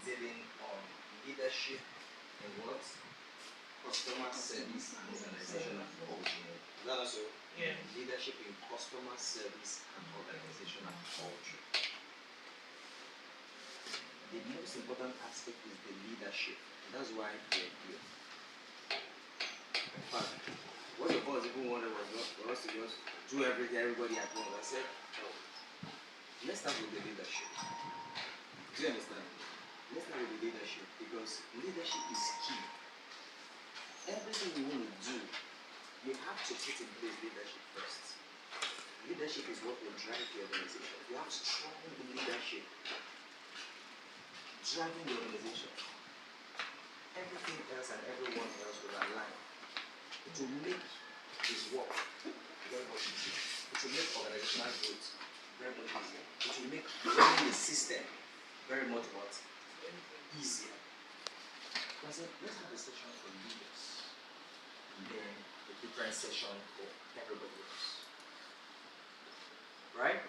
dealing on leadership and what? Customer service and organizational culture. Is that also? Yeah. Leadership in customer service and organizational culture. The most important aspect is the leadership. That's why we are here. In fact, what the boss even wanted was not for us to just do everything, everybody at once. I said, oh, let's start with the leadership. Do you understand? Let's start with the leadership because leadership is key. Everything you want to do, you have to put in place leadership first. Leadership is what will drive the organization. You have strong leadership driving the organization. Everything else and everyone else will align. It will make this work very much easier. It will make organizational growth very much easier. It will make running the system very much what? Easier. So I said, let's have a session for leaders. And then a different session for everybody else. Right?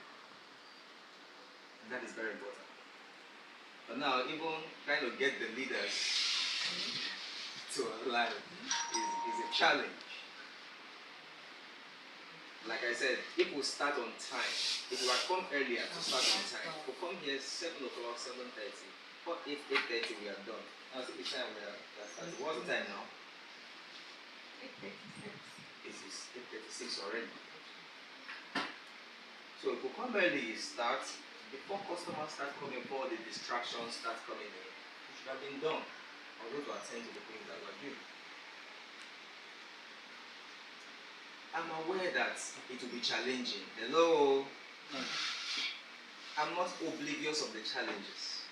And that is very important. But now, even trying to get the leaders to align is a challenge. Like I said, if we start on time, if we had come earlier to start on time, we'll come here 7 o'clock, 7:30. For 8:30 we are done. Now see the time we are starting. What's the time now? 8:36. It is 8:36 already. So if we come early, start before customers start coming, before the distractions start coming in. It should have been done. I'll go to attend to the things that we're doing. I'm aware that it will be challenging. Hello? I'm not oblivious of the challenges.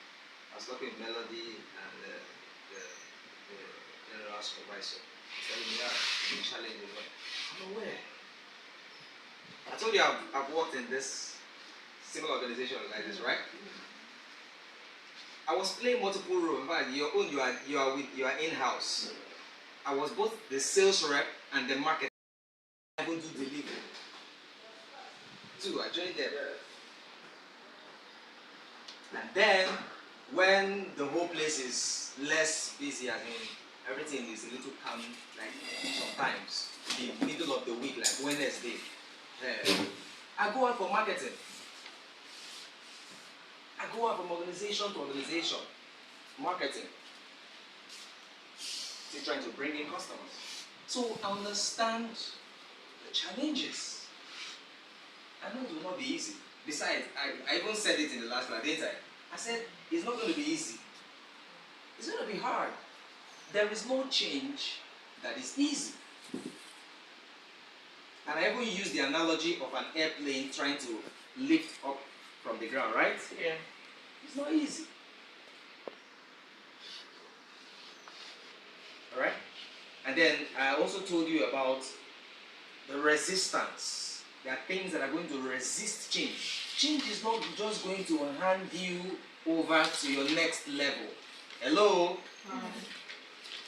I was talking with Melody and the general supervisor. Telling me, yeah, it's been challenging. I'm aware. I told you I've worked in this similar organization like this, right? I was playing multiple roles. In fact, your own, you are in-house. I was both the sales rep and the marketing. I go do delivery. Too, I joined them. And then, when the whole place is less busy, I mean, everything is a little calm, like sometimes, the middle of the week, like Wednesday, I go out for marketing. I go out from organization to organization, marketing. Still trying to bring in customers. So I understand the challenges. I know it will not be easy. Besides, I even said it in the last class, didn't I? I said, it's not going to be easy. It's going to be hard. There is no change that is easy. And I even use the analogy of an airplane trying to lift up from the ground, right? Yeah. It's not easy. Alright? And then I also told you about the resistance. There are things that are going to resist change. Change is not just going to hand you over to your next level. Hello?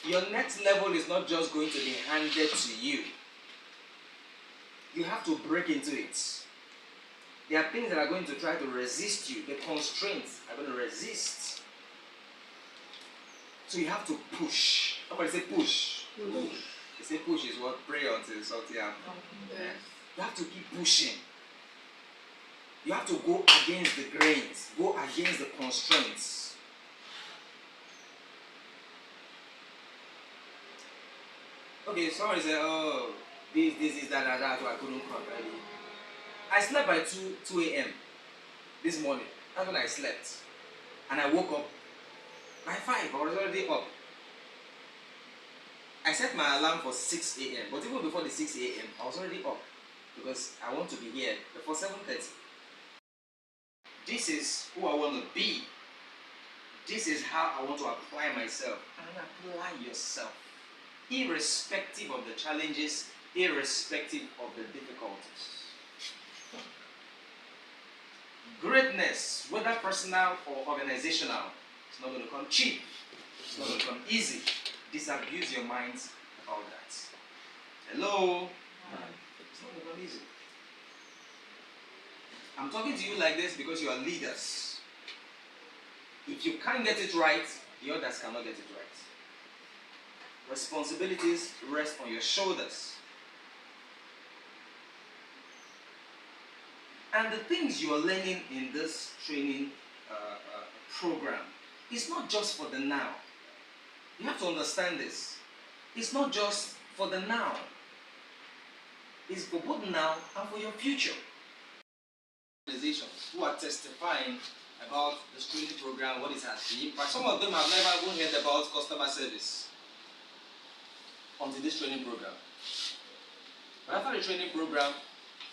Your next level is not just going to be handed to you. You have to break into it. There are things that are going to try to resist you. The constraints are going to resist. So you have to push. Somebody say push. Push. They say push is what? Pray until something happens. You have to keep pushing. You have to go against the grains. Go against the constraints. Okay, somebody say, oh, this is that, so I couldn't come early. I slept by 2 a.m. this morning. That's when I slept. And I woke up by 5. I was already up. I set my alarm for 6 a.m. But even before the 6 a.m., I was already up. Because I want to be here before 7:30. This is who I want to be. This is how I want to apply myself. And apply yourself. Irrespective of the challenges, irrespective of the difficulties. Greatness, whether personal or organizational, it's not going to come cheap. It's not going to come easy. Disabuse your minds about that. Hello? It's not going to come easy. I'm talking to you like this because you are leaders. If you can't get it right, the others cannot get it right. Responsibilities rest on your shoulders. And the things you are learning in this training program is not just for the now. You have to understand this. It's not just for the now. It's for both now and for your future. Organizations who are testifying about this training program, what it has, the impact. Some of them have never even heard about customer service until this training program. But after the training program,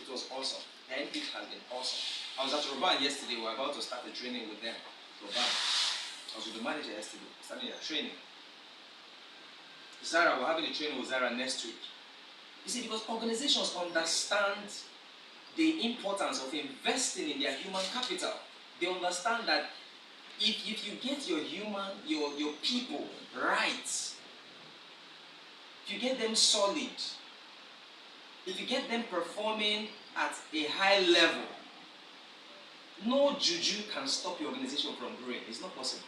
it was awesome. The end has been awesome. I was at Roban yesterday. We were about to start the training with them. Roban. I was with the manager yesterday, starting their training. Zara, we're having a training with Zara next week. You see, because organizations understand the importance of investing in their human capital. They understand that if you get your people right, if you get them solid, if you get them performing at a high level, no juju can stop your organization from growing. It's not possible.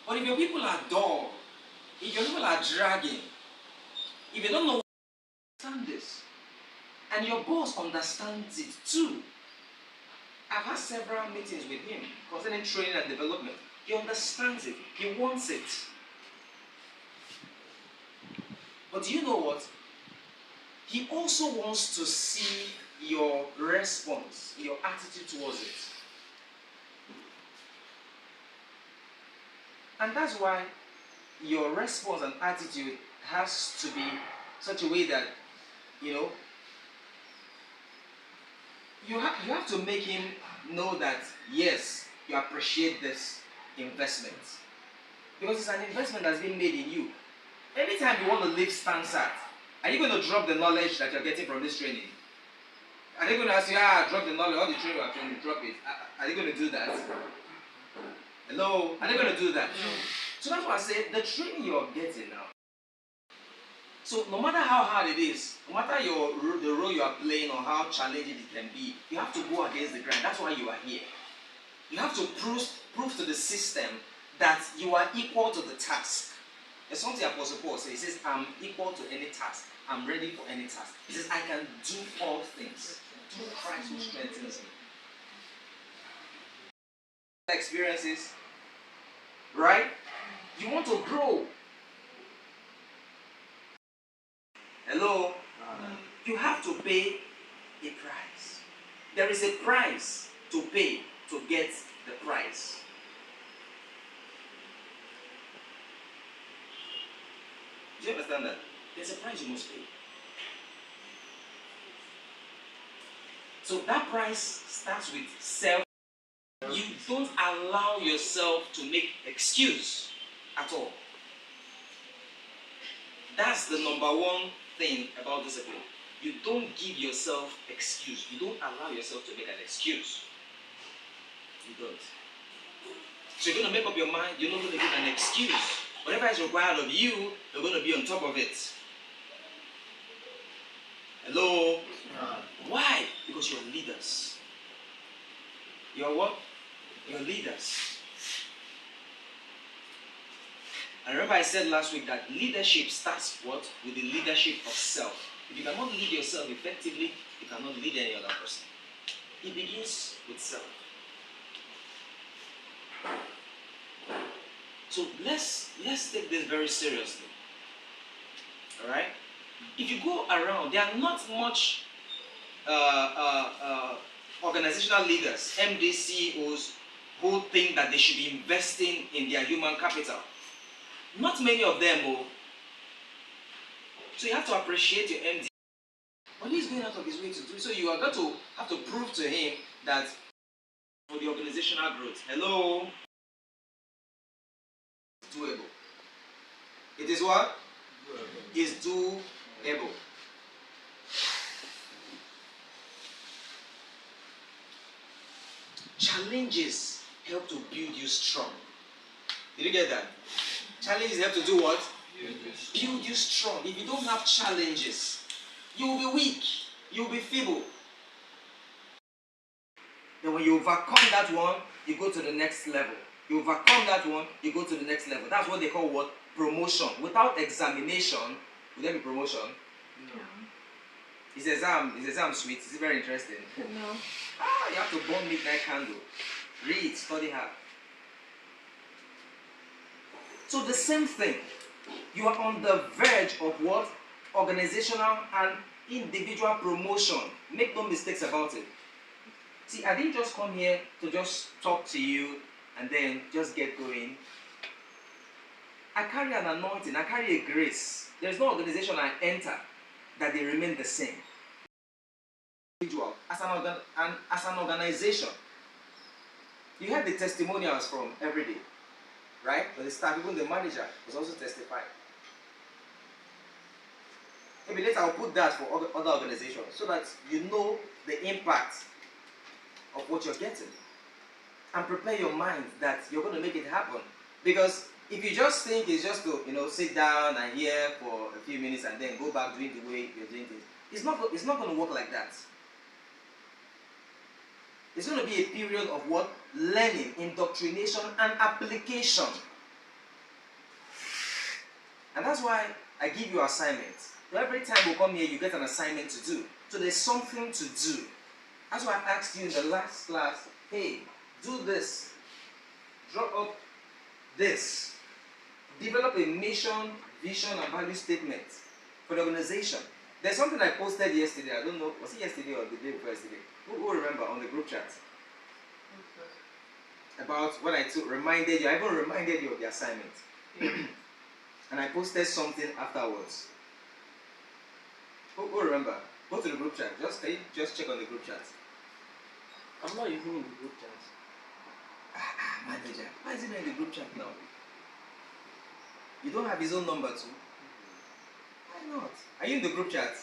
But if your people are dull, if your people are dragging, if you don't know, understand this, and your boss understands it too. I've had several meetings with him concerning training and development. He understands it. He wants it. But do you know what? He also wants to see your response, your attitude towards it. And that's why your response and attitude has to be such a way that, you have to make him know that, yes, you appreciate this investment. Because it's an investment that's been made in you. Anytime you want to leave StanSat, are you going to drop the knowledge that you're getting from this training? Are they going to ask you, drop the knowledge, all the training you're trying to drop it? Are they going to do that? Hello? Are they going to do that? So that's why I say, the training you're getting now. So no matter how hard it is, no matter the role you are playing or how challenging it can be, you have to go against the grind. That's why you are here. You have to prove to the system that you are equal to the task. There's something Apostle Paul says. He says, I'm equal to any task. I'm ready for any task. He says, I can do all things through Christ who strengthens me. Experiences, right? You want to grow. Hello? You have to pay a price. There is a price to pay to get the prize. Do you understand that? There's a price you must pay. So that price starts with self. You don't allow yourself to make excuse at all. That's the number one thing about discipline. You don't give yourself excuse. You don't allow yourself to make an excuse. You don't. So you're going to make up your mind. You're not going to give an excuse. Whatever is required of you, you're going to be on top of it. Hello? Why? Because you're leaders. You're what? You're leaders. And remember I said last week that leadership starts what? With the leadership of self. If you cannot lead yourself effectively, you cannot lead any other person. It begins with self. So let's take this very seriously. Alright? If you go around, there are not much organizational leaders, MD CEOs, who think that they should be investing in their human capital. Not many of them will. So you have to appreciate your MD. But he's going out of his way to do it. So you are going to have to prove to him that for the organizational growth, hello, it's doable. It is what? It's doable. Challenges help to build you strong. Did you get that? Challenges help to do what? Build you strong. If you don't have challenges, you will be weak. You will be feeble. Then when you overcome that one, you go to the next level. You overcome that one, you go to the next level. That's what they call what? Promotion. Without examination, would there be promotion? No. Is exam sweet? Is it very interesting? No. You have to burn midnight candle. Read, study hard. So the same thing. You are on the verge of what? Organizational and individual promotion. Make no mistakes about it. See, I didn't just come here to just talk to you and then just get going. I carry an anointing, I carry a grace. There's no organization I enter that they remain the same. Individual, as an organization. You heard the testimonials from every day, right? When the staff, even the manager was also testifying. Maybe later I'll put that for other organizations so that you know the impact of what you're getting. And prepare your mind that you're going to make it happen. Because if you just think it's just to sit down and hear for a few minutes and then go back doing the way you're doing things, it's not going to work like that. It's going to be a period of what? Learning, indoctrination, and application. And that's why I give you assignments. So every time we come here, you get an assignment to do. So there's something to do. That's why I asked you in the last class, hey, do this. Drop up this. Develop a mission, vision, and value statement for the organization. There's something I posted yesterday. I don't know, was it yesterday or the day before yesterday? Who remember on the group chat? Okay. About what I reminded you. I even reminded you of the assignment. And I posted something afterwards. Who remember? Go to the group chat. Can you just check on the group chat? I'm not even in the group chat. Manager, why is he not in the group chat now? You don't have his own number too? Why not? Are you in the group chat?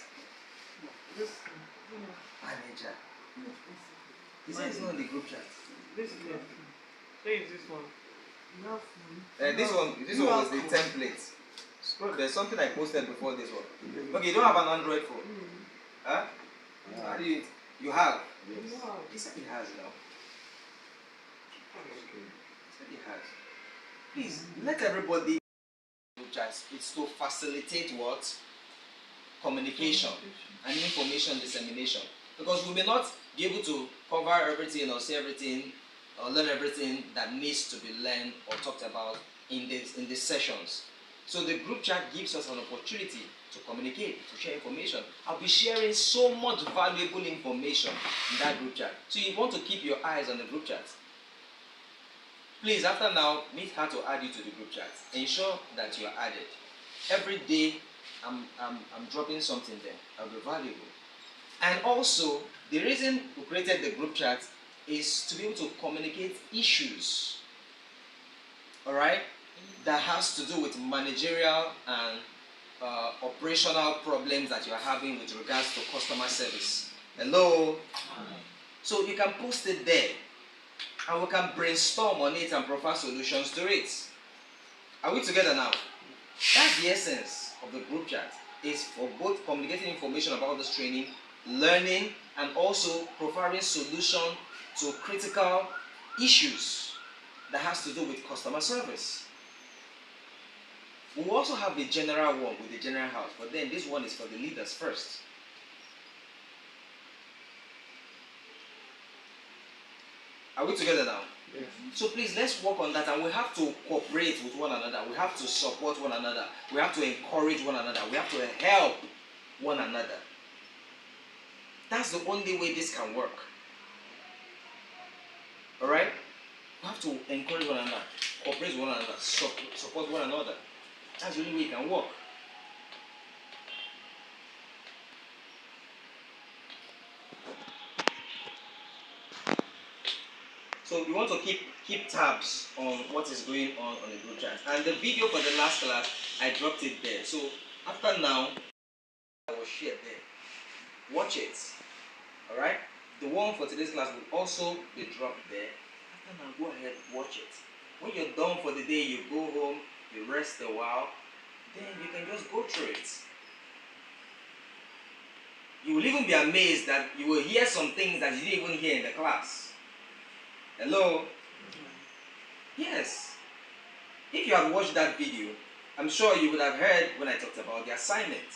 This manager. He said he's not in the group chat. This is not. Say this one. This one was the template. There's something I posted before this one. Okay, you don't have an Android phone? Huh? How do you have? Yes. He said he has now. He said he has. Please, let everybody group chats. It's to facilitate what? Communication and information dissemination. Because we may not be able to cover everything or say everything or learn everything that needs to be learned or talked about in these sessions. So the group chat gives us an opportunity to communicate, to share information. I'll be sharing so much valuable information in that group chat. So you want to keep your eyes on the group chat. Please, after now, meet her to add you to the group chat. Ensure that you are added. Every day, I'm dropping something there. I'll be valuable. And also, the reason we created the group chat is to be able to communicate issues. Alright? That has to do with managerial and operational problems that you are having with regards to customer service. Hello? So you can post it there. And we can brainstorm on it and provide solutions to it. Are we together now? That's the essence of the group chat. Is for both communicating information about this training, learning, and also providing solution to critical issues that has to do with customer service. We also have the general one with the general house, but then this one is for the leaders first. Are we together now? Yes. So please, let's work on that, and we have to cooperate with one another. We have to support one another. We have to encourage one another. We have to help one another. That's the only way this can work. Alright? We have to encourage one another, cooperate with one another, support one another. That's the only way it can work. So we want to keep tabs on what is going on the group chat. And the video for the last class, I dropped it there. So after now, I will share there. Watch it. Alright? The one for today's class will also be dropped there. After now, go ahead, watch it. When you're done for the day, you go home, you rest a while, then you can just go through it. You will even be amazed that you will hear some things that you didn't even hear in the class. Hello? Yes. If you had watched that video, I'm sure you would have heard when I talked about the assignment.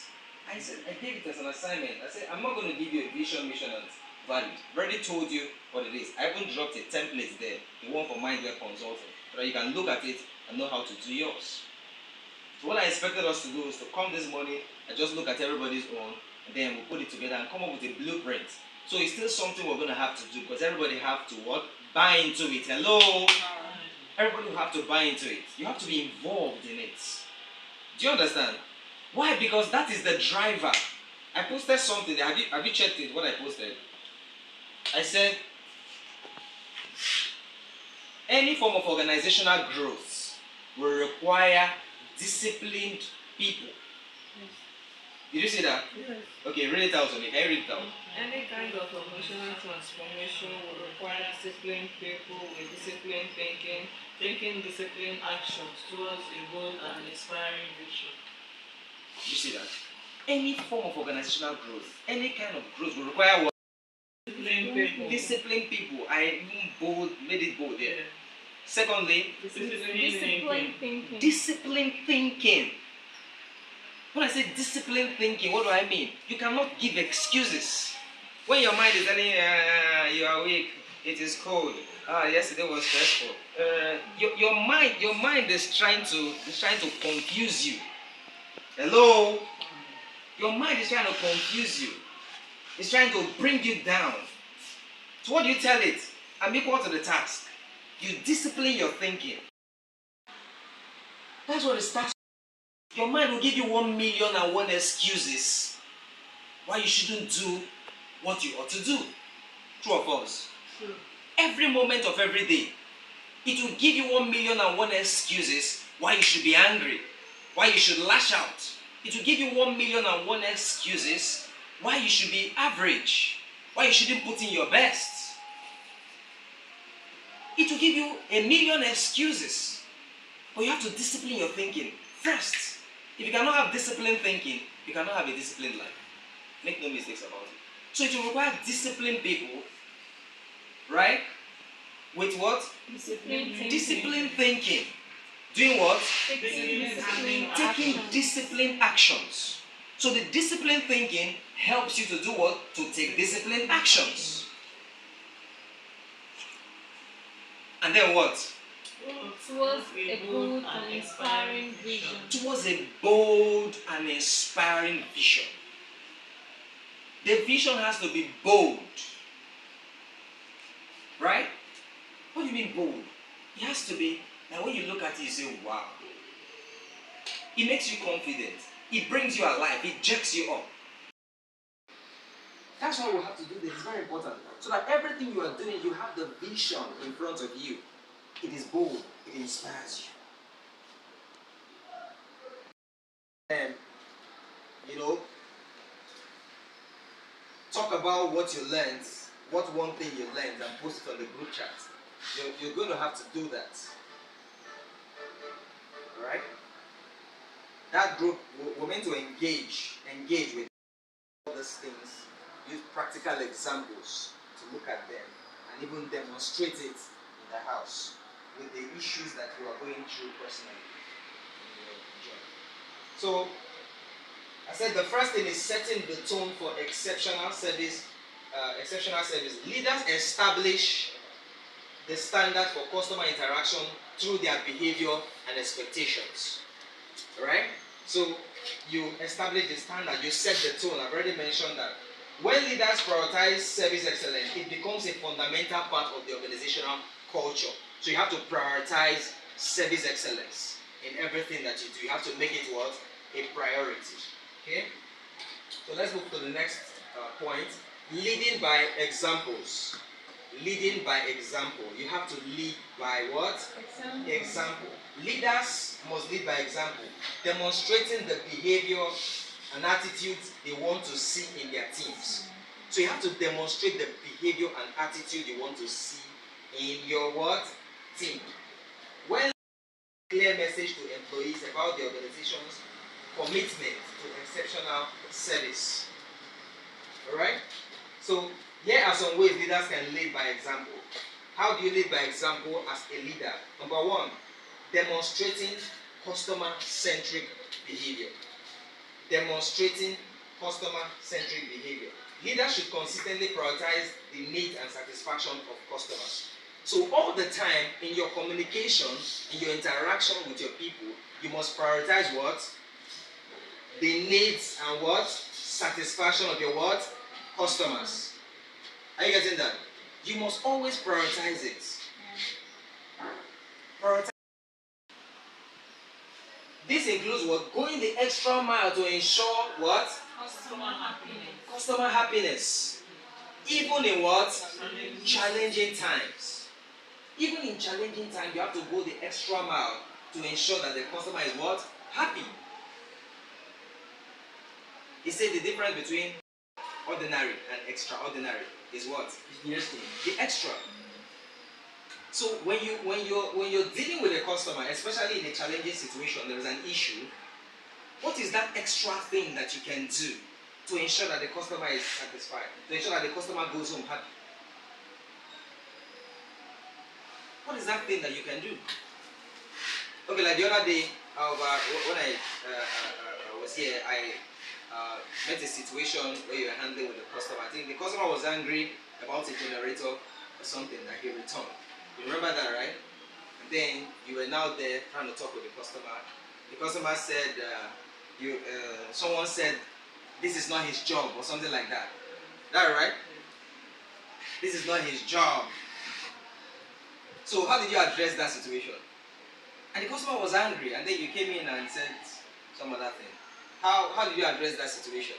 I said, I gave it as an assignment. I said, I'm not going to give you a vision, mission, and value. I've already told you what it is. I even dropped a template there, the one for Mindware Consulting, so that you can look at it and know how to do yours. So what I expected us to do is to come this morning and just look at everybody's own, and then we'll put it together and come up with a blueprint. So it's still something we're going to have to do because everybody have to what? Buy into it. Hello? Everybody will have to buy into it. You have to be involved in it. Do you understand? Why? Because that is the driver. I posted something there. Have you checked it? What I posted? I said, any form of organizational growth will require disciplined people. Yes. Did you see that? Yes. Okay, read it out to me. Can you read it out? Any kind of emotional transformation will require disciplined people with disciplined thinking, taking disciplined actions towards a goal and inspiring vision. You see that? Any form of organizational growth, any kind of growth will require what? Disciplined people. Disciplined people. I made it bold there. Yeah. Secondly, Disciplined thinking. disciplined thinking. When I say disciplined thinking, what do I mean? You cannot give excuses. When your mind is telling you, you are weak, it is cold. Yesterday was stressful. Your mind is trying to confuse you. Hello? Your mind is trying to confuse you. It's trying to bring you down. So what do you tell it? I'm equal to the task. You discipline your thinking. That's what it starts. Your mind will give you 1,000,001 excuses why you shouldn't do what you ought to do. True or false? True. Every moment of every day, it will give you 1,000,001 excuses why you should be angry, why you should lash out. It will give you 1,000,001 excuses why you should be average, why you shouldn't put in your best. It will give you 1,000,000 excuses, but you have to discipline your thinking first. If you cannot have disciplined thinking, you cannot have a disciplined life. Make no mistakes about it. So it will require disciplined people, right? With what? Disciplined thinking. Doing what? Taking disciplined actions. So the disciplined thinking helps you to do what? To take disciplined actions. And then what? Towards a bold and inspiring vision. Towards a bold and inspiring vision. The vision has to be bold. Right? What do you mean bold? It has to be, now when you look at it, you say, wow. It makes you confident. It brings you alive. It jerks you up. That's why we have to do this. It's very important. So that everything you are doing, you have the vision in front of you. It is bold. It inspires you. And, talk about what you learned, what one thing you learned, and post it on the group chat. You're going to have to do that. Alright? That group, we're meant to engage with all these things, use practical examples to look at them, and even demonstrate it in the house with the issues that you are going through personally in your job. So, I said the first thing is setting the tone for exceptional service. Leaders establish the standard for customer interaction through their behavior and expectations. Right? So you establish the standard, you set the tone. I've already mentioned that. When leaders prioritize service excellence, it becomes a fundamental part of the organizational culture. So you have to prioritize service excellence in everything that you do. You have to make it what? A priority. Okay? So let's move to the next point. Leading by examples. Leading by example. You have to lead by what? Example. Leaders must lead by example, demonstrating the behavior and attitudes they want to see in their teams. So you have to demonstrate the behavior and attitude you want to see in your what? Team. When clear message to employees about the organization's commitment to exceptional service. Alright? So here are some ways leaders can lead by example. How do you lead by example as a leader? Number one, demonstrating customer-centric behavior. Demonstrating customer-centric behavior. Leaders should consistently prioritize the needs and satisfaction of customers. So all the time in your communication, in your interaction with your people, you must prioritize what? The needs and what? Satisfaction of your what? Customers. Are you getting that? You must always prioritize it. Prioritize. This includes what? Going the extra mile to ensure what? Customer happiness. Customer happiness. Even in what? Challenging times. Even in challenging times, you have to go the extra mile to ensure that the customer is what? Happy. He said the difference between ordinary and extraordinary is what? The extra. The extra. So when you're dealing with a customer, especially in a challenging situation, there is an issue. What is that extra thing that you can do to ensure that the customer is satisfied, to ensure that the customer goes home happy? What is that thing that you can do? Okay, like the other day, when I was here, I met a situation where you were handling with the customer. I think the customer was angry about a generator or something that he returned. You remember that, right? And then you were now there trying to talk with the customer. The customer said, someone said, this is not his job or something like that. That right? This is not his job. So how did you address that situation? And the customer was angry, and then you came in and said some other thing. How did you address that situation?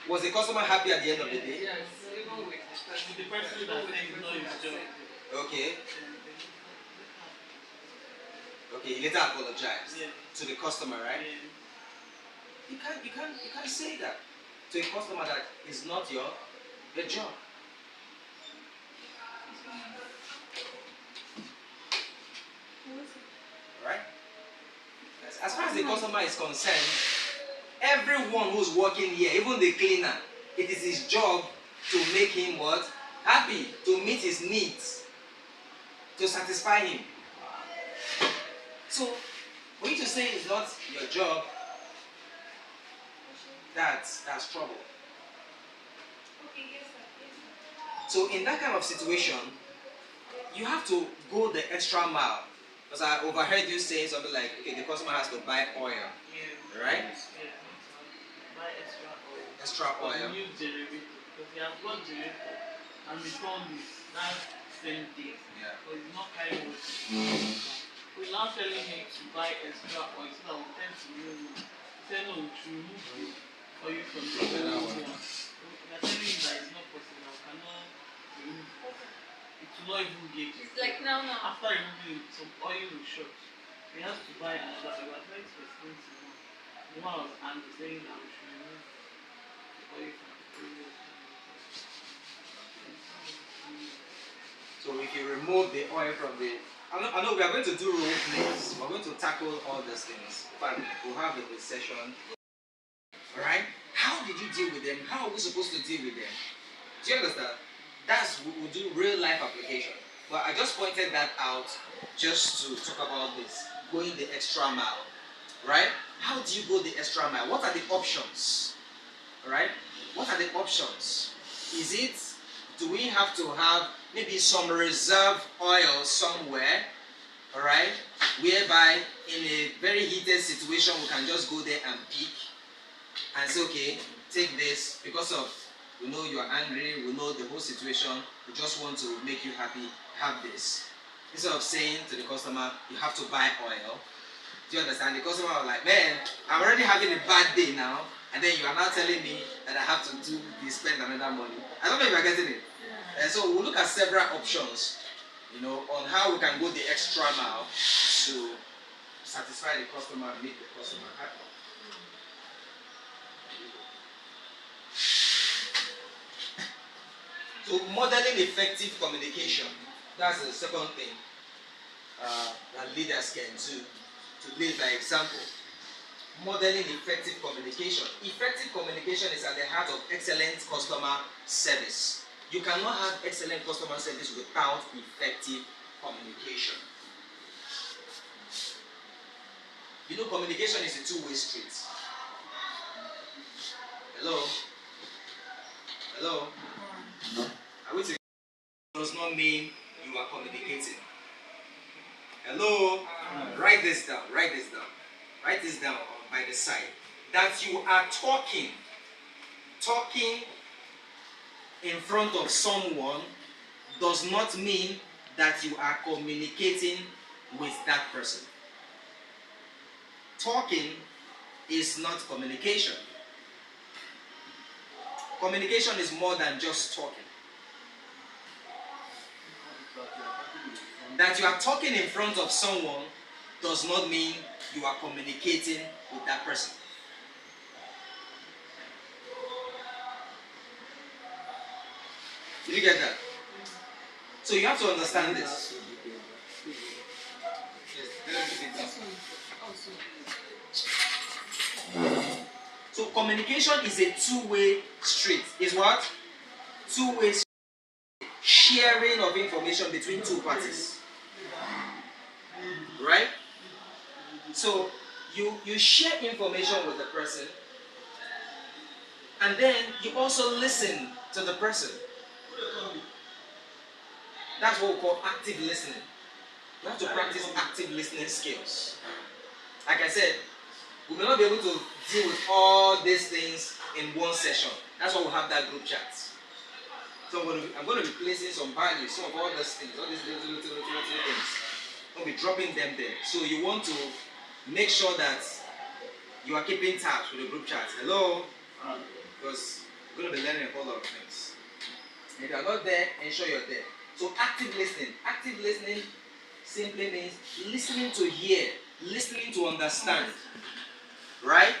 Was the customer happy at the end of the day? Yes, even with The person that said it's not his job. Okay. Okay, he later apologized to the customer, right? You can't say that to a customer that is not your job. Right? As far as the customer is concerned, everyone who's working here, even the cleaner, it is his job to make him what? Happy, to meet his needs, to satisfy him. So, for you to say it's not your job, that's trouble. So in that kind of situation, you have to go the extra mile. Because I overheard you saying something like, okay, the customer has to buy oil, right? Yeah. Buy extra oil. Extra oil. New generator. Because he has got generator and returned it that same day. Yeah. But he's not carrying what we're now telling him to buy extra oil so that we tend to use it. He said no, to remove the oil from the old one. We are telling him that it's not possible. We cannot remove it. It will not even get it. It's like now. After removing it, some oil will short. He has to buy another oil. But very expensive one. The one was angry saying that we should remove the oil from the previous one. So if you remove the oil from the... I know we are going to do role plays. We're going to tackle all these things. But we'll have a session. Alright? How did you deal with them? How are we supposed to deal with them? Do you understand? We'll do real life application. But I just pointed that out just to talk about this. Going the extra mile. Right? How do you go the extra mile? What are the options? Alright? What are the options? Do we have to have maybe some reserve oil somewhere, alright, whereby in a very heated situation we can just go there and pick and say, okay, take this because of, we know you are angry, we know the whole situation, we just want to make you happy, have this. Instead of saying to the customer, you have to buy oil. Do you understand? The customer was like, man, I'm already having a bad day now, and then you are now telling me that I have to spend another money. I don't know if you are getting it. So we'll look at several options, on how we can go the extra mile to satisfy the customer and make the customer happy. So modeling effective communication, that's the second thing that leaders can do to lead by example. Modeling effective communication. Effective communication is at the heart of excellent customer service. You cannot have excellent customer service without effective communication. You know, communication is a two-way street. Hello? Hello? Are we together? Does not mean you are communicating. Hello? Write this down. Write this down. Write this down by the side. That you are talking in front of someone does not mean that you are communicating with that person. Talking is not communication. Communication is more than just talking. That you are talking in front of someone does not mean you are communicating with that person. Did you get that? So you have to understand this. So communication is a two-way street. Is what? Two-way street. Sharing of information between two parties. Right? So you share information with the person, and then you also listen to the person. That's what we call active listening. You have to practice active listening skills. Like I said, we may not be able to deal with all these things in one session. That's why we have that group chat. So I'm going to be placing some values, some of all these things, all these little things. I'll be dropping them there. So you want to make sure that you are keeping tabs with the group chat. Hello? Because we're going to be learning a whole lot of things. If you are not there, ensure you're there. So active listening. Active listening simply means listening to hear, listening to understand. Right?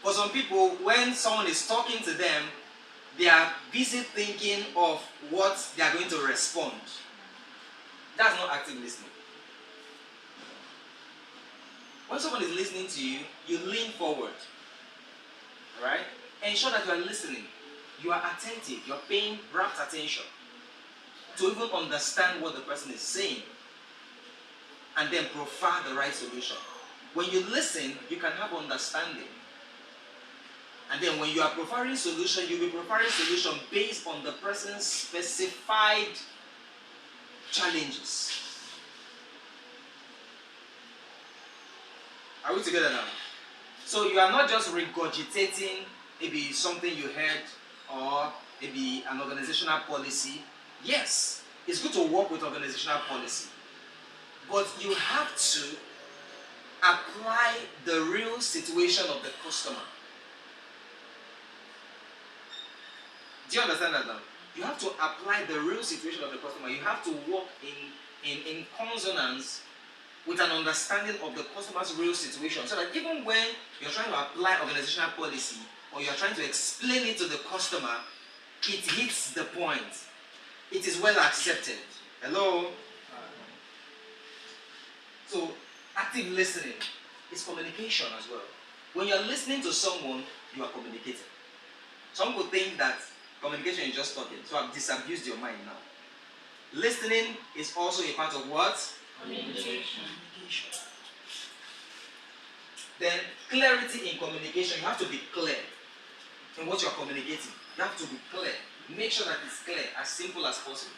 For some people, when someone is talking to them, they are busy thinking of what they are going to respond. That's not active listening. When someone is listening to you, you lean forward. Right? Ensure that you are listening. You are attentive. You are paying rapt attention to even understand what the person is saying, and then provide the right solution. When you listen, you can have understanding. And then when you are providing solution, you'll be providing solution based on the person's specified challenges. Are we together now? So you are not just regurgitating maybe something you heard or maybe an organizational policy. Yes, it's good to work with organizational policy, but you have to apply the real situation of the customer. Do you understand that now? You have to apply the real situation of the customer. You have to work in consonance with an understanding of the customer's real situation, so that even when you're trying to apply organizational policy or you're trying to explain it to the customer, it hits the point. It is well accepted. Hello? So, active listening is communication as well. When you're listening to someone, you are communicating. Some people think that communication is just talking, so I've disabused your mind now. Listening is also a part of what? Communication. Then, clarity in communication. You have to be clear in what you're communicating. You have to be clear. Make sure that it's clear, as simple as possible,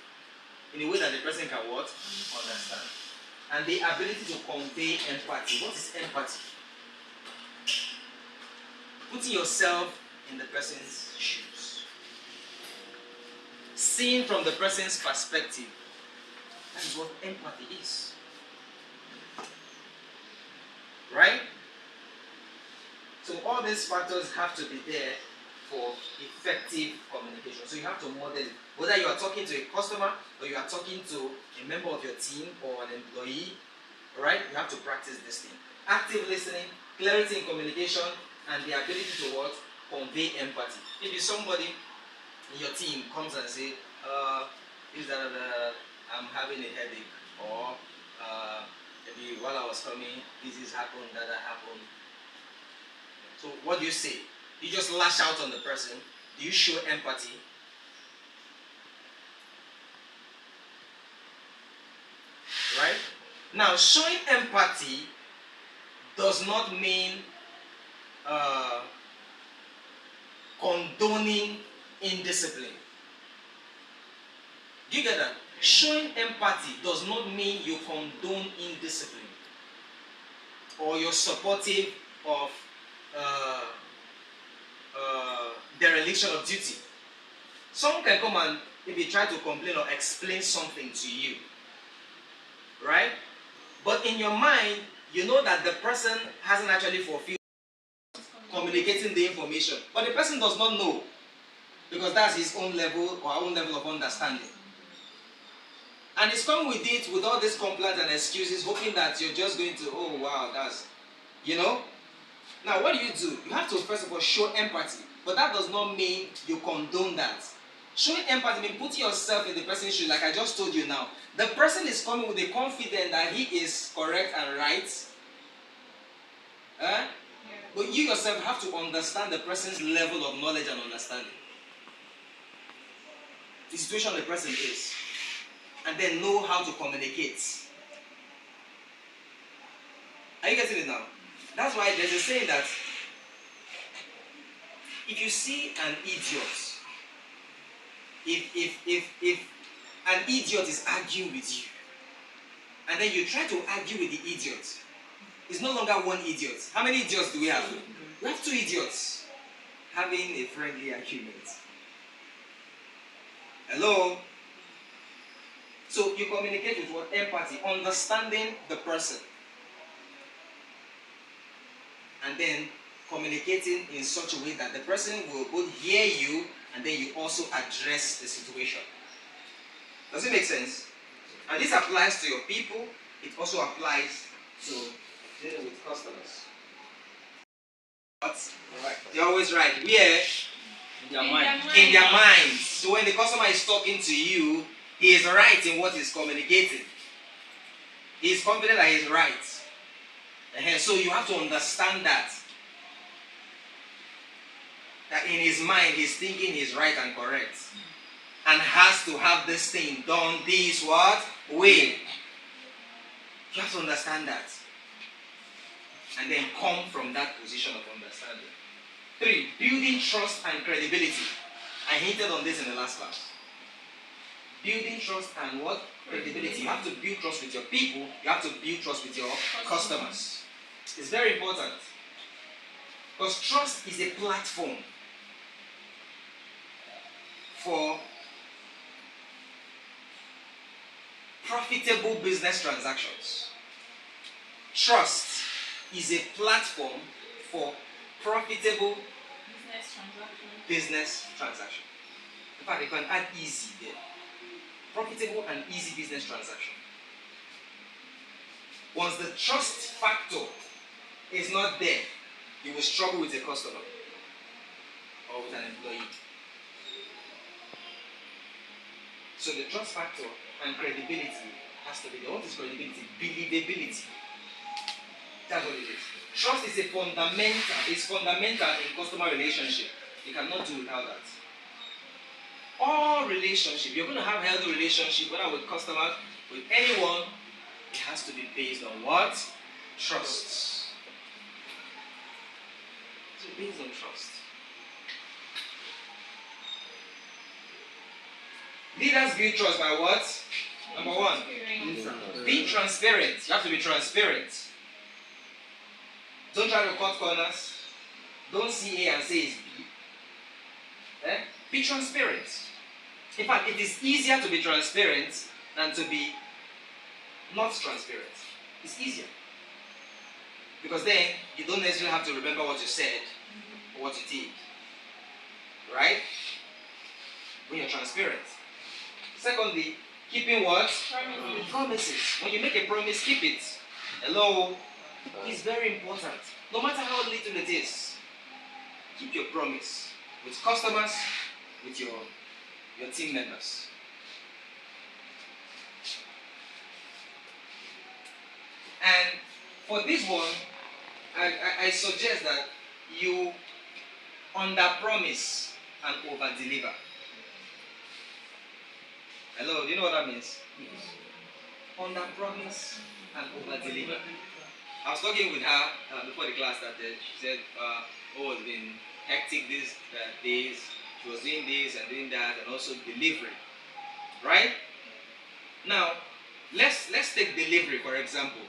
in a way that the person can what? Understand. And the ability to convey empathy. What is empathy? Putting yourself in the person's shoes. Seeing from the person's perspective. That is what empathy is. Right? So all these factors have to be there for effective communication. So you have to model it. Whether you are talking to a customer or you are talking to a member of your team or an employee, right? You have to practice this thing. Active listening, clarity in communication, and the ability to what? Convey empathy. Maybe somebody in your team comes and say, I'm having a headache, or maybe while I was coming, this happened, that happened. So what do you say? You just lash out on the person. Do you show empathy? Now, showing empathy does not mean condoning indiscipline. Do you get that? Showing empathy does not mean you condone indiscipline or you're supportive of dereliction of duty. Someone can come and maybe try to complain or explain something to you, right? But in your mind, you know that the person hasn't actually fulfilled communicating the information, but the person does not know because that's his own level or our own level of understanding. And he's come with it with all these complaints and excuses, hoping that you're just going to, oh wow, that's, you know. Now, what do? You have to first of all show empathy, but that does not mean you condone that. Showing empathy means putting yourself in the person's shoes, like I just told you now. The person is coming with the confidence that he is correct and right. But you yourself have to understand the person's level of knowledge and understanding. The situation the person is. And then know how to communicate. Are you getting it now? That's why there's a saying that if you see an idiot, if an idiot is arguing with you, and then you try to argue with the idiot, it's no longer one idiot. How many idiots do we have? We have two idiots having a friendly argument. Hello? So you communicate with what? Empathy, understanding the person. And then communicating in such a way that the person will both hear you and then you also address the situation. Does it make sense? And this applies to your people. It also applies to dealing with customers. But they're always right. Where? In their mind. In their minds. So when the customer is talking to you, he is right in what he's communicating. He is confident that he is right. So you have to understand that. That in his mind, he's thinking he's right and correct. And has to have this thing done this what? Way. You have to understand that. And then come from that position of understanding. 3, building trust and credibility. I hinted on this in the last class. Building trust and what? Credibility. You have to build trust with your people. You have to build trust with your customers. It's very important. Because trust is a platform for profitable business transactions. Trust is a platform for profitable business transactions. In fact, you can add easy there. Profitable and easy business transaction. Once the trust factor is not there, you will struggle with a customer or with an employee. So the trust factor and credibility has to be there. What is credibility? Believability. That's what it is. Trust is fundamental in customer relationship. You cannot do without that. All relationship, you're going to have healthy relationship, whether with customers, with anyone, it has to be based on what? Trust. So based on trust. Leaders build trust by what? Number 1, be transparent. You have to be transparent. Don't try to cut corners. Don't see A and say it's B. Be transparent. In fact, it is easier to be transparent than to be not transparent. It's easier. Because then you don't necessarily have to remember what you said or what you did. Right? When you're transparent. Secondly, keeping what? Promises. When you make a promise, keep it. Hello? It's very important. No matter how little it is, keep your promise with customers, with your team members. And for this one, I suggest that you under-promise and over-deliver. Hello, do you know what that means? under promise and over deliver. I was talking with her before the class started. She said, oh, it's been hectic these days. She was doing this and doing that, and also delivery. Right? Now, let's take delivery for example.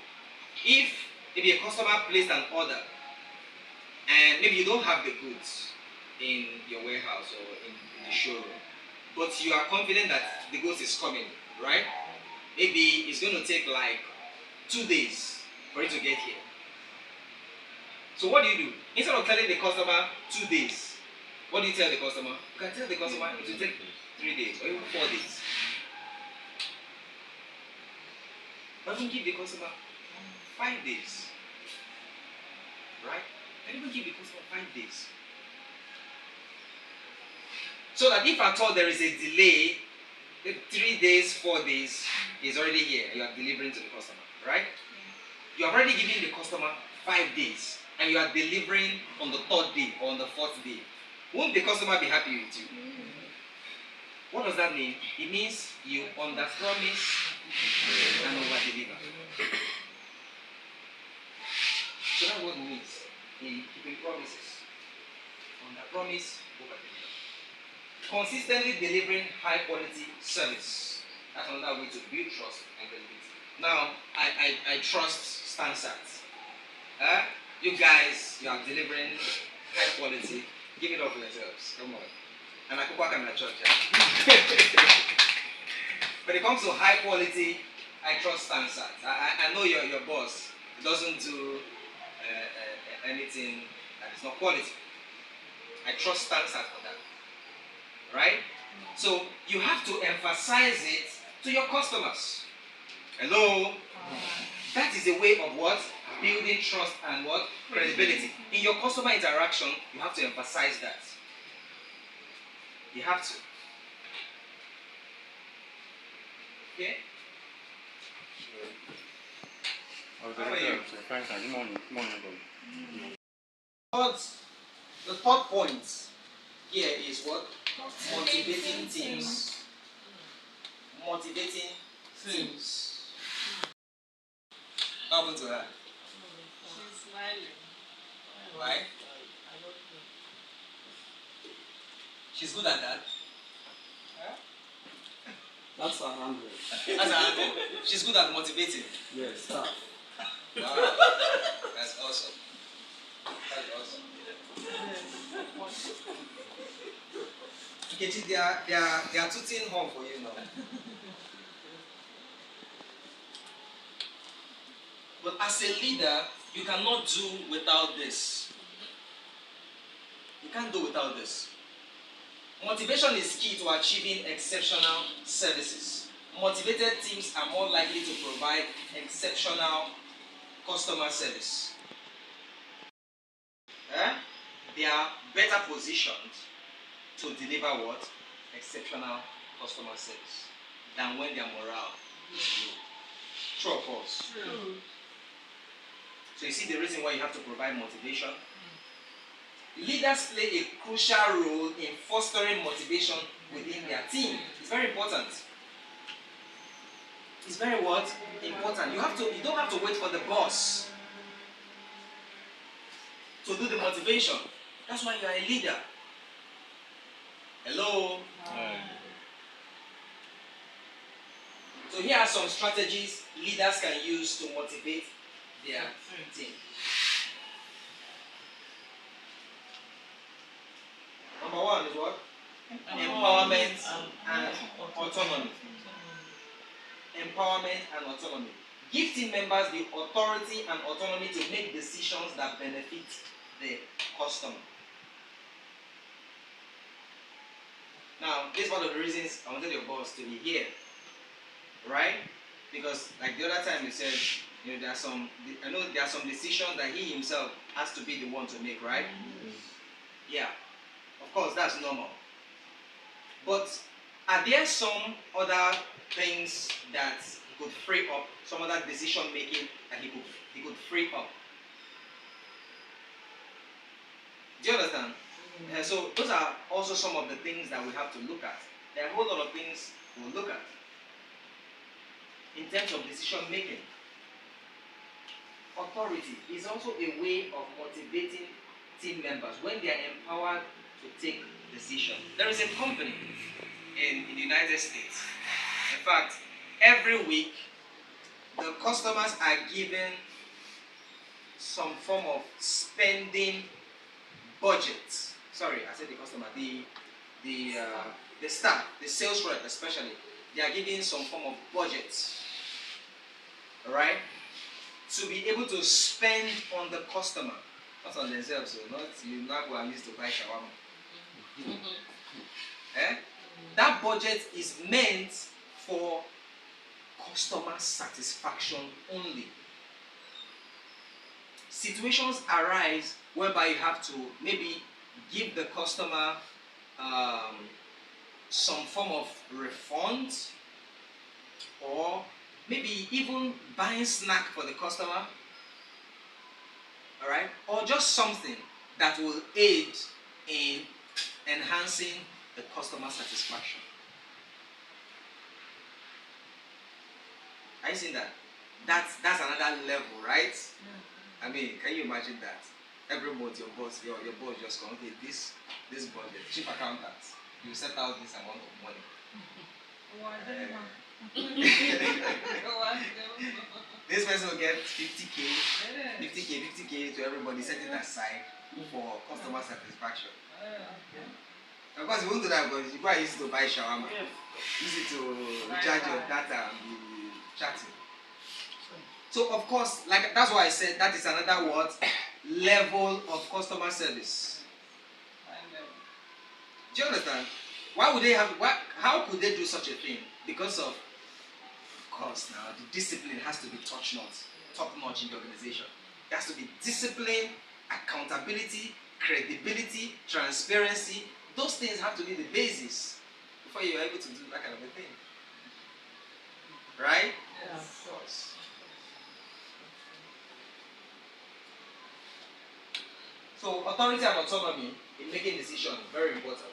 If maybe a customer placed an order and maybe you don't have the goods in your warehouse or in the showroom, but you are confident that the goods is coming, right? Maybe it's going to take like 2 days for it to get here. So what do? Instead of telling the customer 2 days, what do you tell the customer? You can tell the customer it will take 3 days or even 4 days. But even give the customer 5 days. Right? And even give the customer 5 days. So that if at all there is a delay, 3 days, 4 days, is already here and you are delivering to the customer. Right? You are already giving the customer 5 days and you are delivering on the 3rd day or on the 4th day. Won't the customer be happy with you? What does that mean? It means you under promise and over deliver. So that's what it means in keeping promises. Under promise, over deliver. Consistently delivering high quality service. That's another way to build trust and credibility. Now, I trust StanSat. You guys, you are delivering high quality. Give it up for yourselves. Come on. And I could work in my church. When it comes to high quality, I trust StanSat. I know your boss doesn't do anything that is not quality. I trust StanSat for that. Right? So you have to emphasize it to your customers. Hello? That is a way of what? Building trust and what? Credibility. In your customer interaction, you have to emphasize that. You have to. Okay? Good morning. The third point here is what? Motivating teams. Motivating teams. What happened to her? She's smiling. Why? I don't know. She's good at that. That's her handle. That's her handle. She's good at motivating. Yes, sir. Wow. That's awesome. That's awesome. Nkechi, they are tooting home for you now. But as a leader, you cannot do without this. You can't do without this. Motivation is key to achieving exceptional services. Motivated teams are more likely to provide exceptional customer service. They are better positioned to deliver what? Exceptional customer service than when their morale is low. True or false? True. So you see the reason why you have to provide motivation? Leaders play a crucial role in fostering motivation within their team. It's very important. It's very what? Important. You don't have to wait for the boss to do the motivation. That's why you are a leader. Hello? So here are some strategies leaders can use to motivate their team. Number one is what? Empowerment and autonomy. Empowerment and autonomy. Give team members the authority and autonomy to make decisions that benefit the customer. Now, this is one of the reasons I wanted your boss to be here. Right? Because like the other time you said, there are some decisions that he himself has to be the one to make, right? Yeah. Of course, that's normal. But are there some other things that he could free up, some other decision making that he could free up? Do you understand? So those are also some of the things that we have to look at. There are a whole lot of things we'll look at. in terms of decision making. Authority is also a way of motivating team members when they are empowered to take decisions. There is a company in the United States. In fact, every week the customers are given some form of spending budget. Sorry, I said the customer. The staff, the sales rep especially, they are given some form of budget. All right, to be able to spend on the customer, not on themselves. So not you now go and use to buy shawarma. Eh? That budget is meant for customer satisfaction only. Situations arise whereby you have to maybe give the customer some form of refund, or maybe even buying snack for the customer, all right, or just something that will aid in enhancing the customer satisfaction. Are you seeing that? That's another level, right? I mean, can you imagine that? Every month your boss just comes, okay, this budget, chief accountant, you set out this amount of money. This person will get 50k to everybody, set it aside for customer satisfaction. Of course, you won't do that because you probably use it to buy shawarma, use it to recharge your data and be chatting. So of course, like that's why I said that is another what level of customer service. Do you understand? Why would they have? How could they do such a thing? Because of course now the discipline has to be top notch in the organization. There has to be discipline, accountability, credibility, transparency. Those things have to be the basis before you are able to do that kind of a thing. Right? Yeah. Of course. So authority and autonomy in making decisions, very important.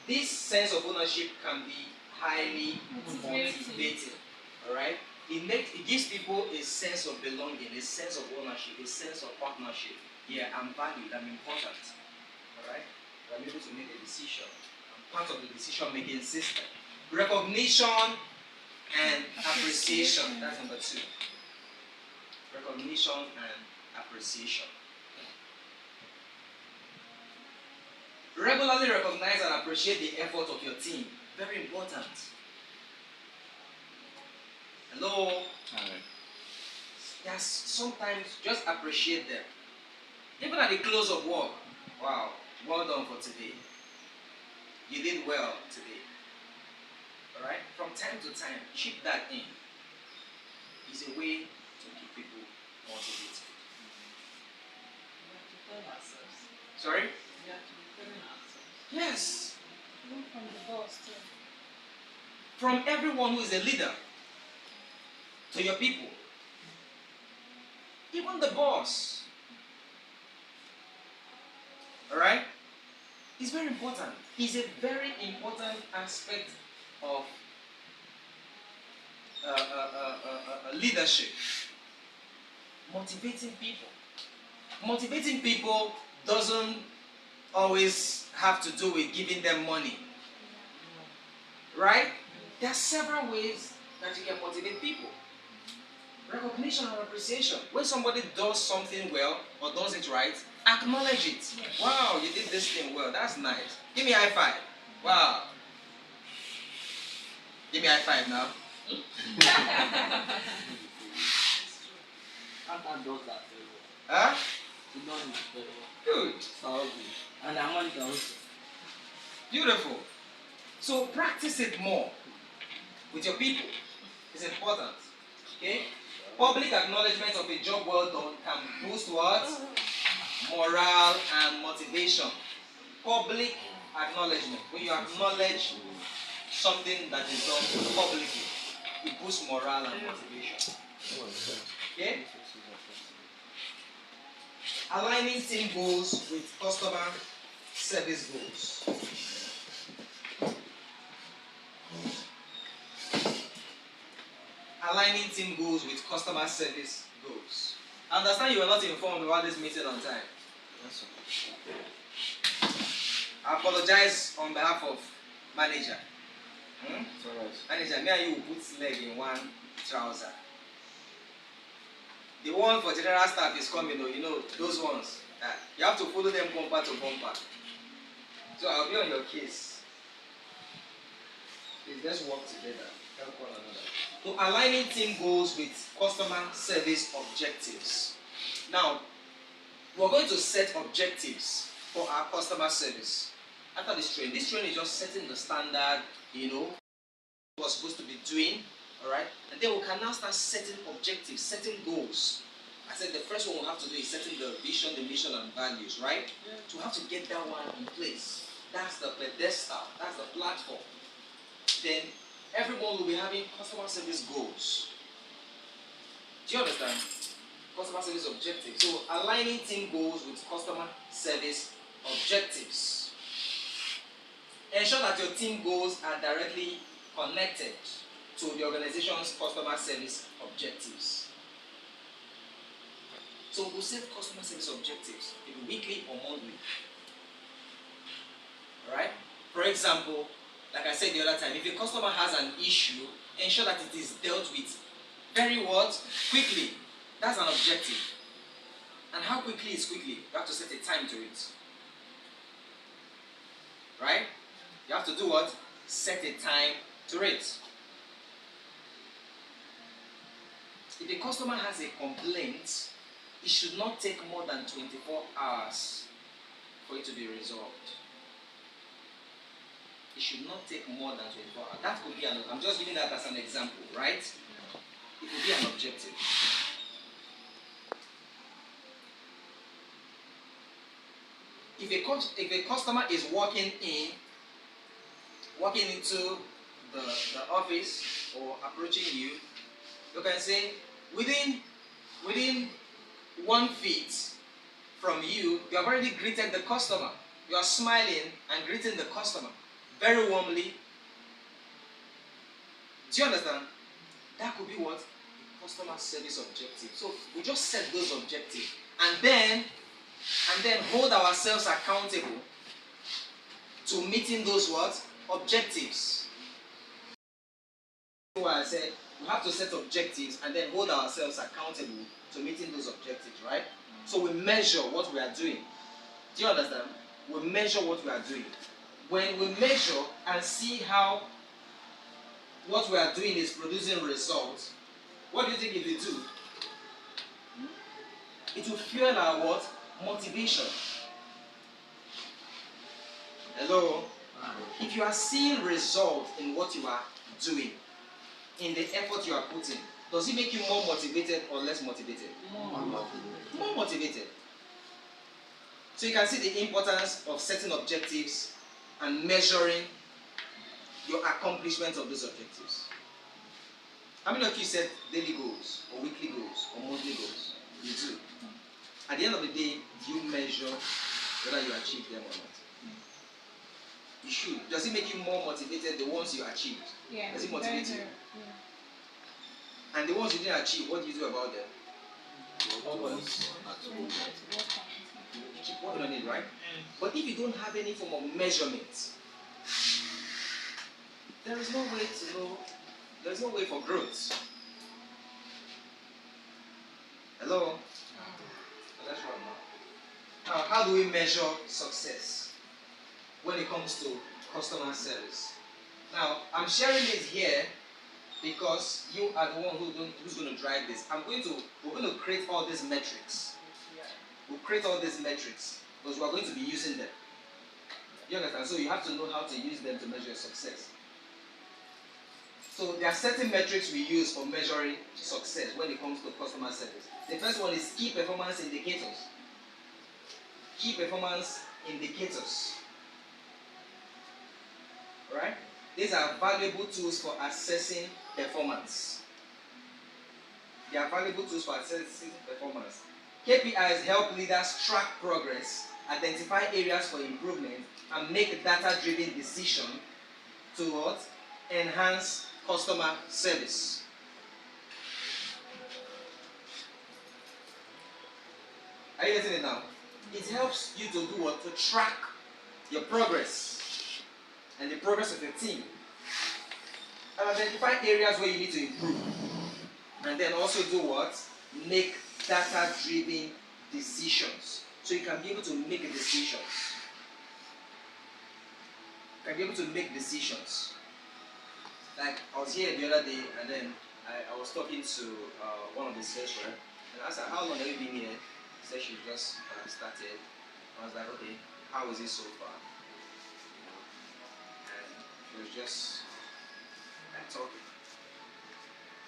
This sense of ownership can be highly motivating. Alright? It gives people a sense of belonging, a sense of ownership, a sense of partnership. Yeah, I'm valued, I'm important. Alright? I'm able to make a decision. I'm part of the decision-making system. Recognition and appreciation. That's number 2. Recognition and appreciation. Regularly recognize and appreciate the effort of your team. Very important. Hello? Hi. Yes, sometimes just appreciate them. Even at the close of work. Wow, well done for today. You did well today. Alright? From time to time, chip that in. It's a way to keep people motivated. Sorry? Yes. Even from the boss too. From everyone who is a leader to your people. Even the boss. Alright? It's very important. It's a very important aspect of leadership. Motivating people. Motivating people doesn't always have to do with giving them money. Right? There are several ways that you can motivate people. Recognition and appreciation. When somebody does something well or does it right, acknowledge it. Wow, you did this thing well. That's nice. Give me a high five. Wow. Give me a high five now. That does that very well. Huh? She does it very well. Good. So, and Amanda also. Beautiful. So practice it more with your people. It's important. Okay? Public acknowledgement of a job well done can boost what? Morale and motivation. Public acknowledgement. When you acknowledge something that is done publicly, it boosts morale and motivation. Okay? Aligning team goals with customer service goals. aligning team goals with customer service goals. I understand you were not informed about this meeting on time. Yes, sir. I apologize on behalf of manager. It's alright. Manager, me and you will put leg in one trouser. The one for general staff is coming, you know, those ones. You have to follow them bumper to bumper. So I'll be on your case. Please, let's work together. Help one another. So aligning team goals with customer service objectives. Now, we're going to set objectives for our customer service. After this training is just setting the standard, you know, what we're supposed to be doing, alright? And then we can now start setting objectives, setting goals. I said the first one we have to do is setting the vision, the mission, and values, right? Yeah. So we have to get that one in place. That's the pedestal, that's the platform. Then everyone will be having customer service goals. Do you understand? Customer service objectives. So aligning team goals with customer service objectives. Ensure that your team goals are directly connected to the organization's customer service objectives. So we'll set customer service objectives, maybe weekly or monthly. Alright? For example, like I said the other time, if a customer has an issue, ensure that it is dealt with very quickly. That's an objective. And how quickly is quickly? You have to set a time to it. Right? You have to do what? Set a time to it. If a customer has a complaint, it should not take more than 24 hours for it to be resolved. It should not take more than 24 hours. That could be I'm just giving that as an example, right? It could be an objective. If a customer is walking into the office or approaching you, you can say within 1 feet from you, you have already greeted the customer. You are smiling and greeting the customer very warmly. Do you understand? That could be what? A customer service objective. So we just set those objectives and then hold ourselves accountable to meeting those what? Objectives. That's why I said we have to set objectives and then hold ourselves accountable to meeting those objectives, right? So we measure what we are doing. Do you understand? We measure what we are doing. When we measure and see how what we are doing is producing results, what do you think it will do? It will fuel our what? Motivation. Hello? If you are seeing results in what you are doing, in the effort you are putting, does it make you more motivated or less motivated? More motivated. So you can see the importance of setting objectives and measuring your accomplishment of those objectives. How many of you set daily goals or weekly goals or monthly goals? You do. At the end of the day, do you measure whether you achieve them or not? You should. Does it make you more motivated the ones you achieved? Yeah. Does it motivate you? Yeah. And the ones you didn't achieve, what do you do about them? You keep working on it, right? But if you don't have any form of measurement, there is no way to know. There is no way for growth. Hello? Let's run now. Now, how do we measure success when it comes to customer service? Now, I'm sharing this here because you are the one who's going to drive this. We're going to create all these metrics. We'll create all these metrics because we're going to be using them. You understand? So you have to know how to use them to measure success. So there are certain metrics we use for measuring success when it comes to customer service. The first one is key performance indicators. Key performance indicators. Right? These are valuable tools for assessing performance. They are valuable tools for assessing performance. KPIs help leaders track progress, identify areas for improvement, and make data-driven decisions to what? Enhance customer service. Are you getting it now? It helps you to do what? To track your progress and the progress of your team. And identify areas where you need to improve. And then also do what? Make data-driven decisions. So you can be able to make decisions. You can be able to make decisions. Like I was here the other day and then I was talking to one of the sales reps and I asked her, how long have you been here? She said she just started. I was like, okay, how is it so far? And she was just talking.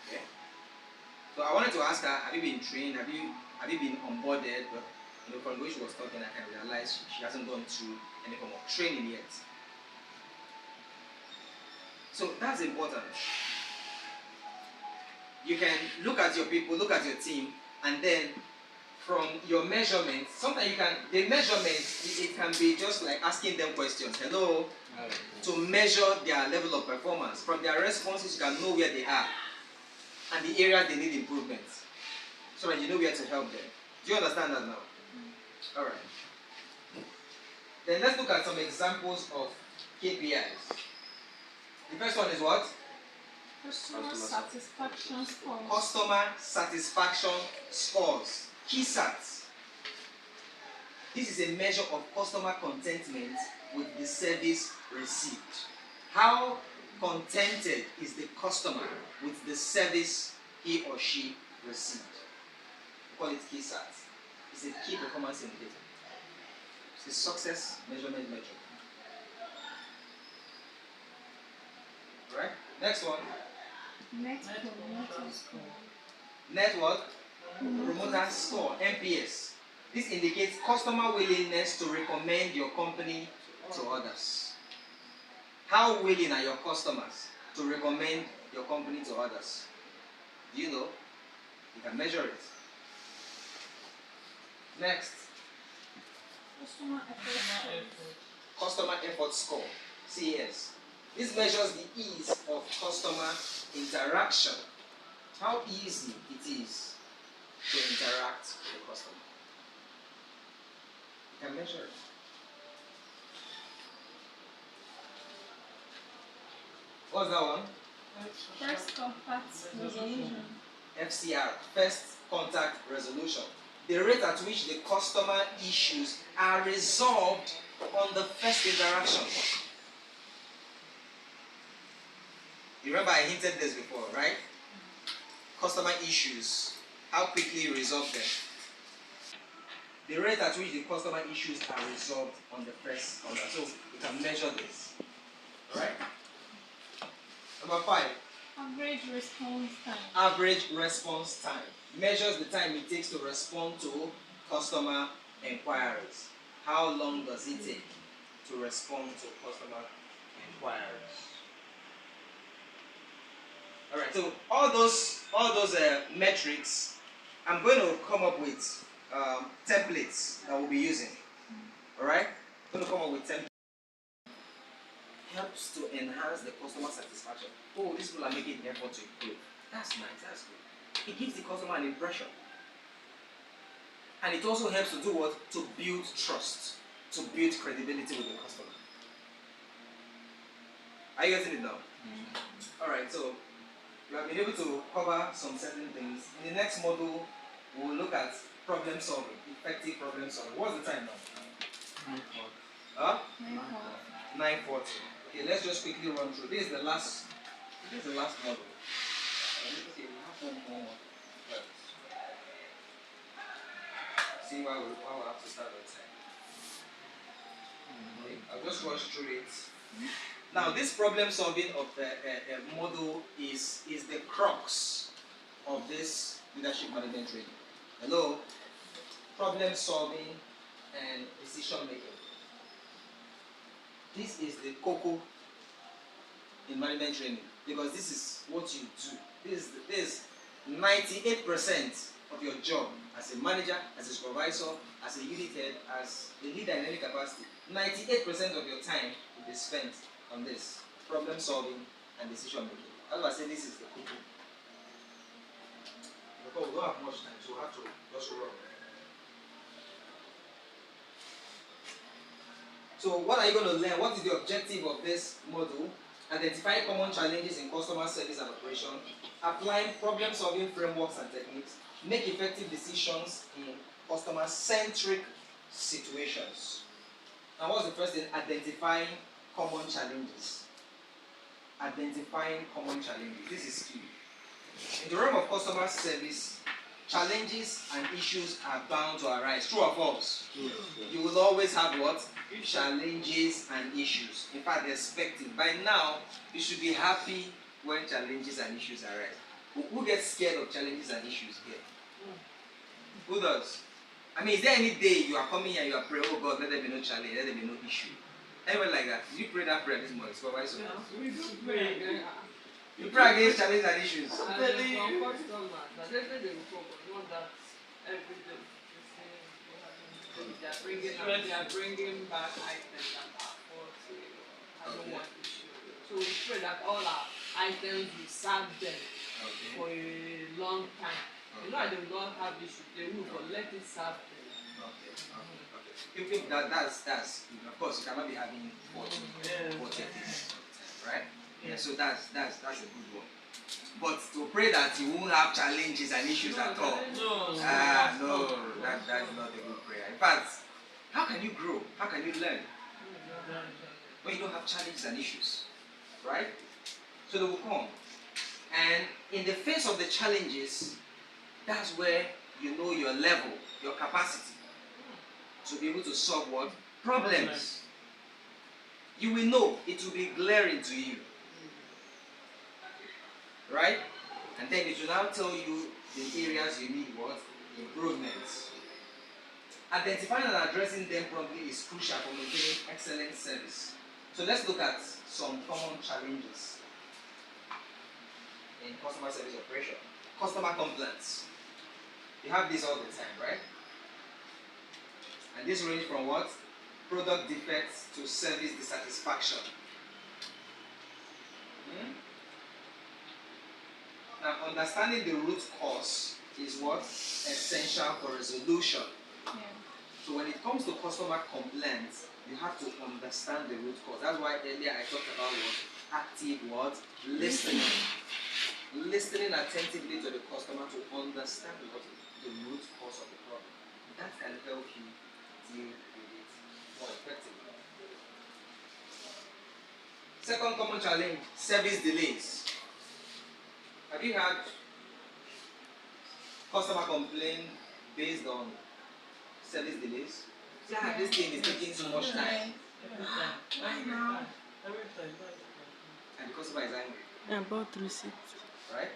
Okay? So I wanted to ask her, have you been trained? Have you been onboarded? But from the way she was talking, I can realize she hasn't gone through any form of training yet. So that's important. You can look at your people, look at your team, and then from your measurements, sometimes the measurements, it can be just like asking them questions. Hello? To measure their level of performance. From their responses, you can know where they are and the areas they need improvement. So that you know where to help them. Do you understand that now? Alright. Then let's look at some examples of KPIs. The first one is what? Customer satisfaction scores. Customer satisfaction scores. KSAT. This is a measure of customer contentment with the service received. How contented is the customer with the service he or she received? We call it KSAT. It's a key performance indicator. It's a success measurement measure. Right? Next one. Net promoter score. Net what? Promoter score, NPS. This indicates customer willingness to recommend your company to others. How willing are your customers to recommend your company to others? Do you know? You can measure it. Next. Customer effort. Customer effort score, CES. This measures the ease of customer interaction. How easy it is to interact with the customer. You can measure it. What's that one? First contact resolution. FCR, first contact resolution. The rate at which the customer issues are resolved on the first interaction. You remember I hinted this before, right? Customer issues, how quickly you resolve them. The rate at which the customer issues are resolved on the first contact. So you can measure this. Alright? Number 5. Average response time. Average response time. Measures the time it takes to respond to customer inquiries. How long does it take to respond to customer inquiries? Alright, so all those metrics, I'm going to come up with templates that we'll be using. Alright? I'm going to come up with templates. Helps to enhance the customer satisfaction. Oh, these people are making effort to improve. That's nice, that's good. It gives the customer an impression. And it also helps to do what? To build trust, to build credibility with the customer. Are you getting it now? Alright, so we have been able to cover some certain things. In the next module, we'll look at problem solving, effective problem solving. What's the time now? 9:40. Huh? 9:40. 9:40. Okay, let's just quickly run through. This is the last module. Okay, we have one more first. See why we have to start on time. Okay, I'll just rush through it. Now, this problem solving of the model is the crux of this leadership management training. Hello? Problem solving and decision making. This is the cocoa in management training because this is what you do. This is 98% of your job as a manager, as a supervisor, as a unit head, as a leader in any capacity. 98% of your time will be spent on this problem solving and decision making. As I say, this is the cocoa. Because we don't have much time, so we have to just run. So what are you going to learn? What is the objective of this module? Identify common challenges in customer service and operation, applying problem-solving frameworks and techniques, make effective decisions in customer-centric situations. Now what's the first thing? Identifying common challenges. Identifying common challenges. This is key. In the realm of customer service, challenges and issues are bound to arise. True or false? True. You will always have what? Challenges and issues. In fact, expect it. By now, you should be happy when challenges and issues arise. Who gets scared of challenges and issues here? Who does? I mean, is there any day you are coming here and you are praying, oh God, let there be no challenge, let there be no issue? Anyone like that? Did you pray that prayer this morning? So why so? We do pray again. You pray against challenges and issues. I'm telling you. From customers, but definitely they will come, but not that every day. They are bringing back items that are faulty. I don't want issue. So we pray that all our items will serve them for a long time. You know, they will not have issues. They will, but let it serve them. If that's of course you cannot be having 40 things, right? Yeah, so that's a good one. But to pray that you won't have challenges and issues at all. No, that's not a good prayer. In fact, how can you grow? How can you learn when you don't have challenges and issues? Right? So they will come. And in the face of the challenges, that's where you know your level, your capacity to be able to solve what? Problems. You will know, it will be glaring to you. Right? And then it will now tell you the areas you need what? Improvements. Identifying and addressing them promptly is crucial for maintaining excellent service. So let's look at some common challenges in customer service operation. Customer complaints. You have this all the time, right? And this range from what? Product defects to service dissatisfaction. Now, understanding the root cause is what? Essential for resolution. So when it comes to customer complaints, you have to understand the root cause. That's why earlier I talked about what? Active what? Listening. Listening attentively to the customer to understand what the root cause of the problem. That can help you deal with it more effectively. Second common challenge, service delays. Have you had customer complaint based on service delays? Yeah, this thing is taking so much time. Why now? And the customer is angry. About receipt. Right?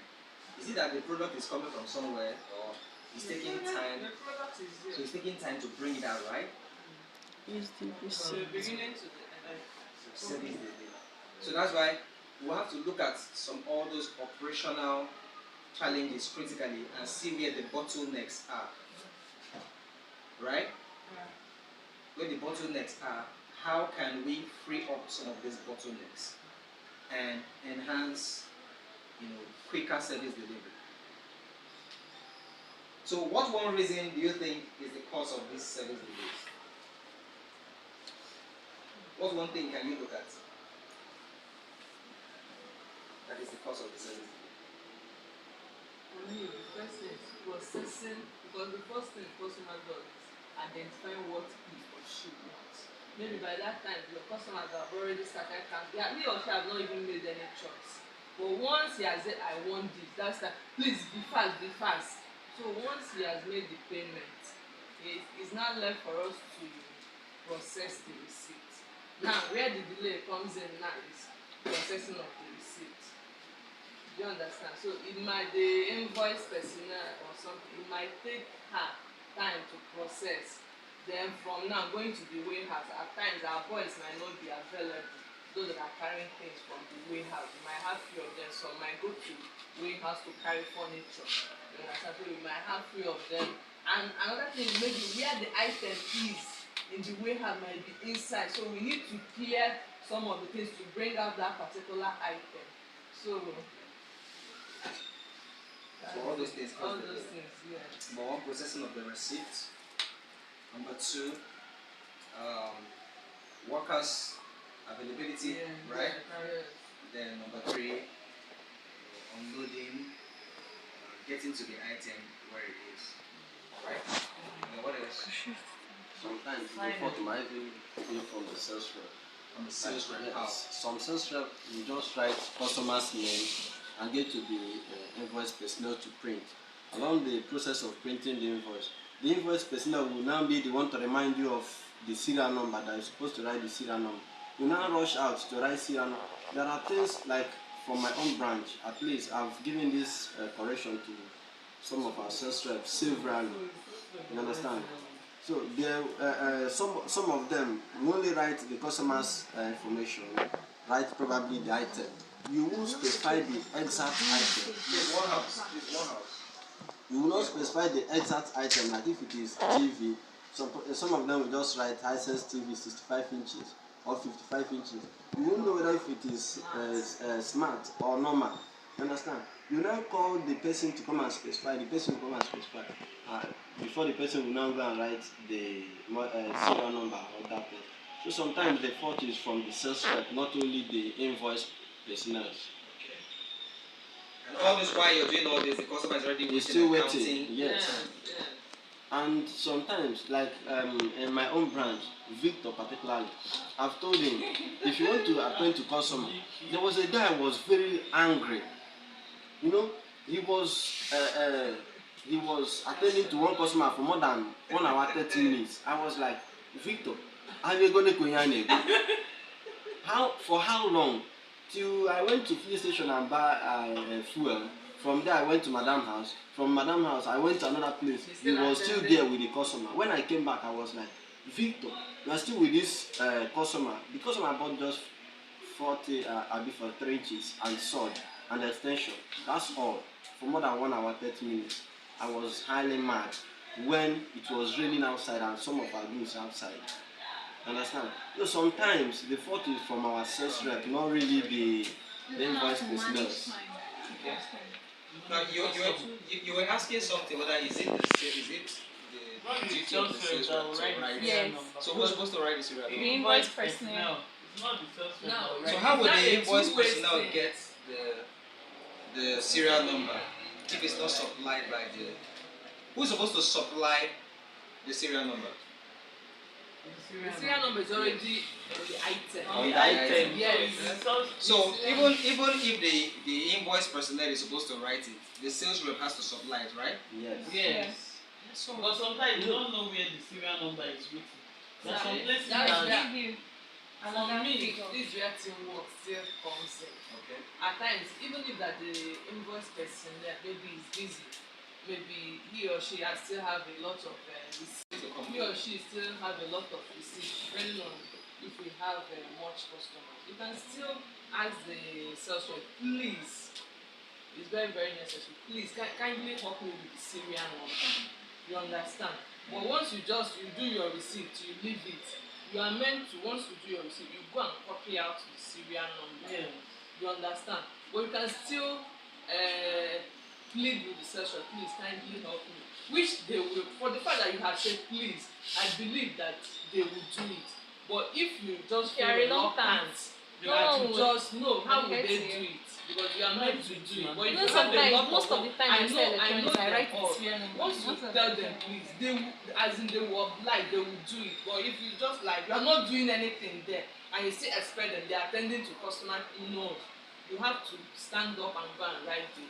Is it that the product is coming from somewhere or it's taking time? The product is there. So it's taking time to bring it out, right? Is the So receipt. beginning to the end. Service delay. So that's why we'll have to look at all those operational challenges critically and see where the bottlenecks are. Right? Where the bottlenecks are, how can we free up some of these bottlenecks and enhance, quicker service delivery? So what one reason do you think is the cause of these service delays? What one thing can you look at that is the cause of the service delay? For me, the first thing is processing, because the first thing customer does is identifying what he or she wants. Maybe by that time, your customers have already started counting. He or she has not even made any choice. But once he has said, I want this, that's that, please be fast, be fast. So once he has made the payment, it's now left for us to process the receipt. Now, where the delay comes in now is processing of the receipt. Do you understand? So it might, the invoice personnel or something, it might take her time to process. Then from now going to the warehouse, at times our boys might not be available. Those that are carrying things from the warehouse, we might have few of them. Some might go to warehouse to carry furniture. You understand? So we might have few of them. And another thing, maybe where the item is in the warehouse might be inside. So we need to clear some of the things to bring out that particular item. So all those things. All those things, yeah. Number one, processing of the receipt. Number two, workers availability, right? Yes. Then number 3, unloading, getting to the item where it is, right? And what else? Sometimes the fault might even be from the sales rep. On the sales rep, how? Yes. Some sales rep you just write customer's name and get to the invoice personnel to print. Along the process of printing the invoice personnel will now be the one to remind you of the serial number that you're supposed to write the serial number. You now rush out to write serial number. There are things like from my own branch, at least I've given this correction to some of our sales reps severally. You understand? So there, some of them will only write the customer's information, write probably the item. You will specify the exact item. There's one house. You will not specify the exact item, like if it is TV. Some of them will just write Hisense TV 65 inches or 55 inches. You won't know whether if it is smart or normal. You understand? You now call the person to come and specify. The person will come and specify. Before the person will now go and write the serial number or that thing. So sometimes the fault is from the sales rep, not only the invoice personnel. And all this while you're doing all this, the customer is already waiting. Still waiting. Counting. Yes. And sometimes, like in my own branch, Victor particularly, I've told him, if you want to attend to customer, there was a guy who was very angry. You know, he was attending to one customer for more than 1 hour 30 minutes. I was like, Victor, are you going to for how long? Till I went to police station and buy fuel. From there I went to Madam's house. From Madam's house I went to another place. He was still there with the customer. When I came back I was like, Victor, you are still with this customer. The customer bought just 40 for 3 inches and sword and extension. That's all. For more than 1 hour 30 minutes. I was highly mad when it was raining outside and some of our goods outside. Understand? So sometimes the fault is from our sales rep, not really the invoice personnel. Okay. Now you were asking something whether is it the duty of the sales rep to write? Yes. So who's supposed to write the serial The number? invoice personnel. It's not the sales rep. No, So right. how would That's the a invoice two-way personnel thing. get the serial number if it's not supplied by the who's supposed to supply the serial number? The serial number is already on the item. On the item. Yes. So even if the invoice personnel is supposed to write it, the sales rep has to supply it, right? Yes. Yes. So But sometimes you don't know where the serial number is written. There are some places That's that where- Give you For another me, figure. this is where teamwork still comes in. okay. At times, even if that the invoice person that maybe is busy, maybe he or she still have a lot of receipts. He or she still have a lot of receipts, depending on if we have much customers. You can still ask the sales rep, please. It's very, very necessary. Please, kindly help me with the serial number. You understand? But once you do your receipt, you leave it. You are meant to, once you do your receipt, you go and copy out the serial number. Yeah. You understand? But you can still plead with the sales rep, please kindly help me. Which they will, for the fact that you have said please, I believe that they will do it. But if you just You are feel reluctant. you No have one to will just know how will get they to do you. it. Because you are meant to do it. But if Even you have a sometimes, lot most of the time I I sell know electronics, I them write the all. serial number. Once you Most of tell the them time. please, they will, as in they will oblige, they will do it. But if you just like, you are not doing anything there and you still expect them, they are attending to customer, no. You have to stand up and go and write the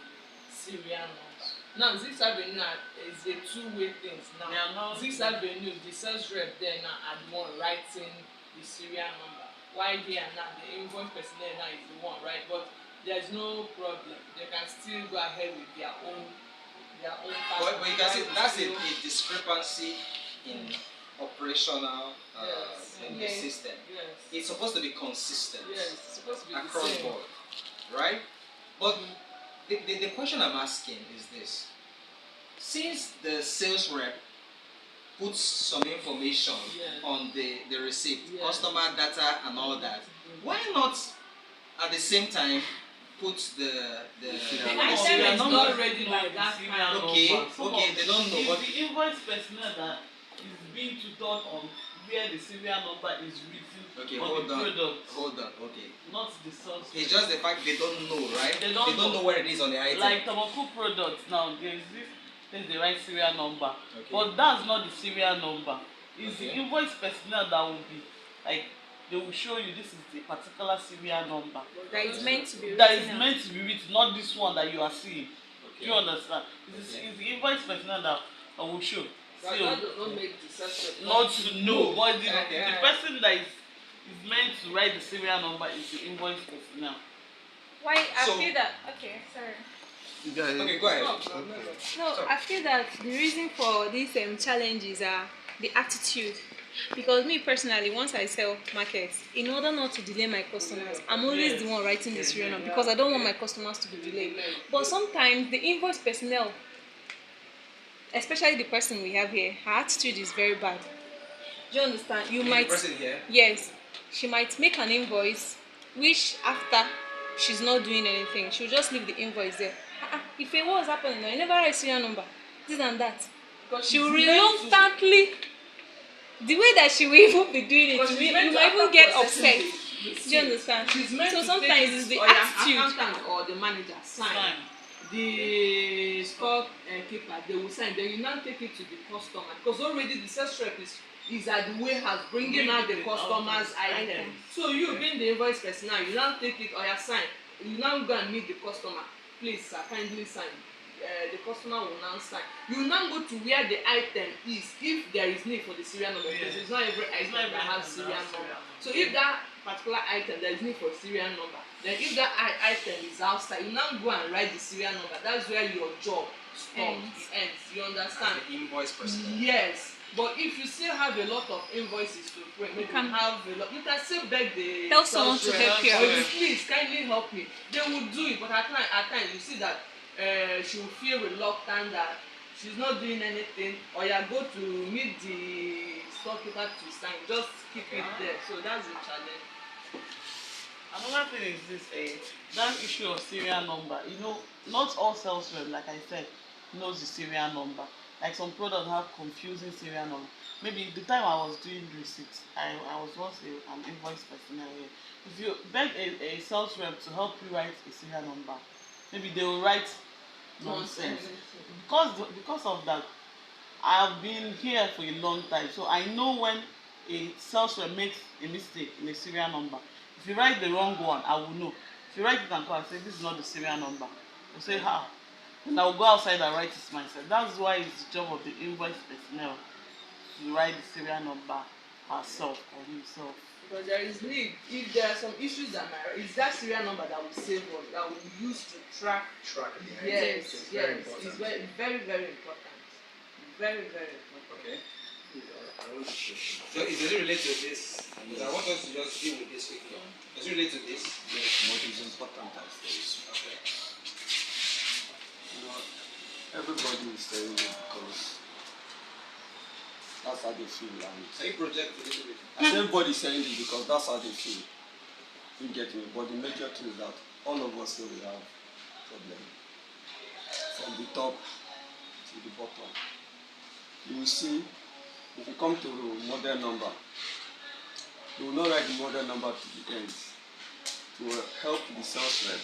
serial number. Now, Zix Avenue is a two-way thing now. They are not- Zix Avenue, the sales rep there now are the one writing the serial number. Why here now, the invoice personnel now is the one, right? But there's no problem. They can still go ahead with their own But you can see that's a discrepancy in operational Yes. in the Yes. system. Yes. It's supposed to be consistent Yes, it's supposed to be the across same. board, right? But the question I'm asking is this: since the sales rep puts some information Yeah. on the receipt, Yeah. customer data and all that, why not at the same time put the The serial item serial is number. not ready No, by the that serial time. Okay, number. Some okay, of- they don't know, if but the invoice personnel that is being tutored on where the serial number is written Okay, on hold the on. product, Hold on. Okay. not the source. It's just the fact they don't know, right? They don't know. where it is on the item. Like tobacco products now, there's the right serial number, Okay. but that's not the serial number. It's Okay. the invoice personnel that will be like they will show you this is the particular serial number That is meant to be written. that is meant to be written, not this one that you are seeing. Okay. Do you understand? It's the invoice personnel that will show. That So, does not make the suspect not to know, but the Okay. person that is meant to write the serial number is the invoice personnel. Why I So- feel that okay, sorry. Okay, go ahead. No, I feel that the reason for these challenges are the attitude. Because me personally, once I sell markets, in order not to delay my customers, I'm always the one writing the serial number because I don't want my customers to be delayed. But sometimes the invoice personnel, especially the person we have here, her attitude is very bad. Do you understand? You might The person here. yes, she might make an invoice, which after she's not doing anything, she'll just leave the invoice there. If it was happening, I never write serial number, this and that. She will reluctantly, the way that she will even be doing it, you might even get upset. Do you understand? She's meant So to sometimes take it's it, the or your attitude. accountant or the manager sign. Fine. The stock keeper, they will sign. Then you now take it to the customer because already the sales rep is at the warehouse bringing out the customer's item. So you being the invoice person now, you now take it or you sign. You now go and meet the customer. Please, sir, kindly sign. The customer will now sign. You will now go to where the item is if there is need for the serial number because it's not every item that has serial number. So if that particular item there is need for serial number, then if that item is outside, you now go and write the serial number. That's where your job stops. It ends. You understand? As the invoice person. Yes. But if you still have a lot of invoices to print, you can have a lot. You can still beg the Tell someone to sales help rep, you or out. please kindly help me. They will do it, but at times you see that she will feel reluctant that she's not doing anything, or you go to meet the storekeeper to sign. Just keep it there. So that's the challenge. Another thing is this, that issue of serial number. You know, not all sales rep, like I said, knows the serial number. Like some products have confusing serial number. Maybe the time I was doing receipts, I was once an invoice personnel here. If you beg a sales rep to help you write a serial number, maybe they will write nonsense. Because of that, I've been here for a long time, so I know when a sales rep makes a mistake in a serial number. If you write the wrong one, I will know. If you write it and call and say this is not the serial number, they'll say how. And I will go outside and write it myself. That's why it's the job of the invoice personnel to write the serial number herself or himself. Because there is need. If there are some issues that might, it's that serial number that will save us, that we use to track. Track the item. Yes, So it's yes, very important. it's very, very, very important. Very, very important. Okay. So does it relate to this? Because I want us to just deal with this quickly. Does it relate to this? Yes, what is important as this. Okay. You know, everybody is saying it because that's how they feel. And Can you project a little bit? I say everybody is saying it because that's how they feel. You get me? But the major thing is that all of us here we have problem. From the top to the bottom. You will see, if you come to model number, you will not write the model number to the end. To help the sales rep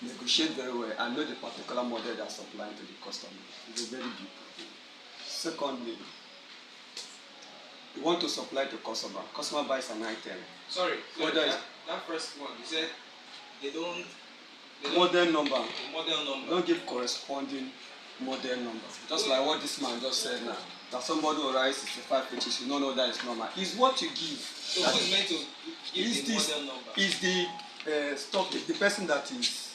negotiate very well and know the particular model they are supplying to the customer. It's a very big thing. Secondly, you want to supply to customer. Customer buys an item. Sorry. Whether it's that first one, you said they don't model number. the model number. Don't give corresponding model number. Just like what this man just said now. That somebody will write 65 pages, you don't know that is normal. It's what you give. So who is meant to give Is the this model number? is the stock the person that is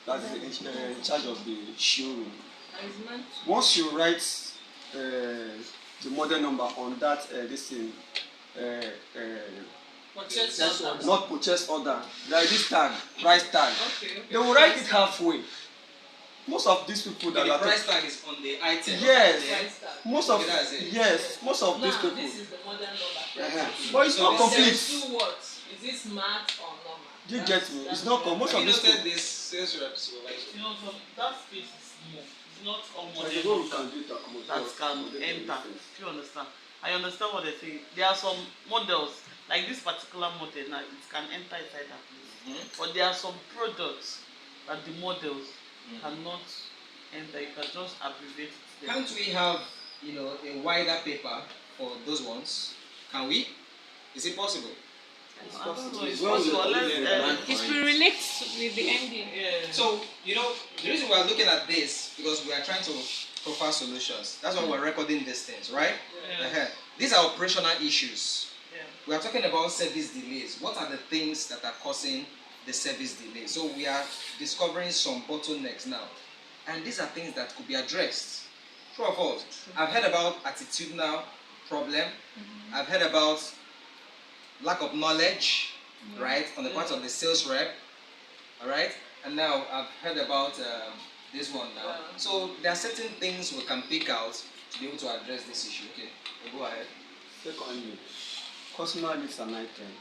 in charge of the showroom. Once you write the model number on that this thing, Purchase order. not purchase order, like this tag, price tag, Okay. they will write it halfway. Most of these people that The are price tag is on the item. Yes. Yeah. Price tag. most of Okay, that's it. yes, most of these Now, people. this is the model number. But it's So not this complete. There's two words. Is this smart or normal? Do you get me? It's not complete. Most Have of you these noted people. this sales rep supervisor? You know, that space is small. It's not all So model you know we number can do it accommodate. that can enter. If you understand. I understand what they're saying. There are some models, like this particular model now, it can enter inside that place. But there are some products that the models cannot enter. You can just abbreviate it there. Can't we have, you know, a wider paper for those ones? Can we? Is it possible? I don't know, it's Well, possible unless It will relate with the ending. yeah. So, you know, the reason we are looking at this because we are trying to profile solutions. That's why we're recording these things, right? Yeah. These are operational issues. Yeah. We are talking about service delays. What are the things that are causing the service delay? So we are discovering some bottlenecks now. And these are things that could be addressed. True or false? I've heard about attitudinal problem. I've heard about lack of knowledge, right, on the part of the sales rep. All right? And now I've heard about this one now. So there are certain things we can pick out to be able to address this issue. Okay, we'll go ahead. Secondly, customer needs an item.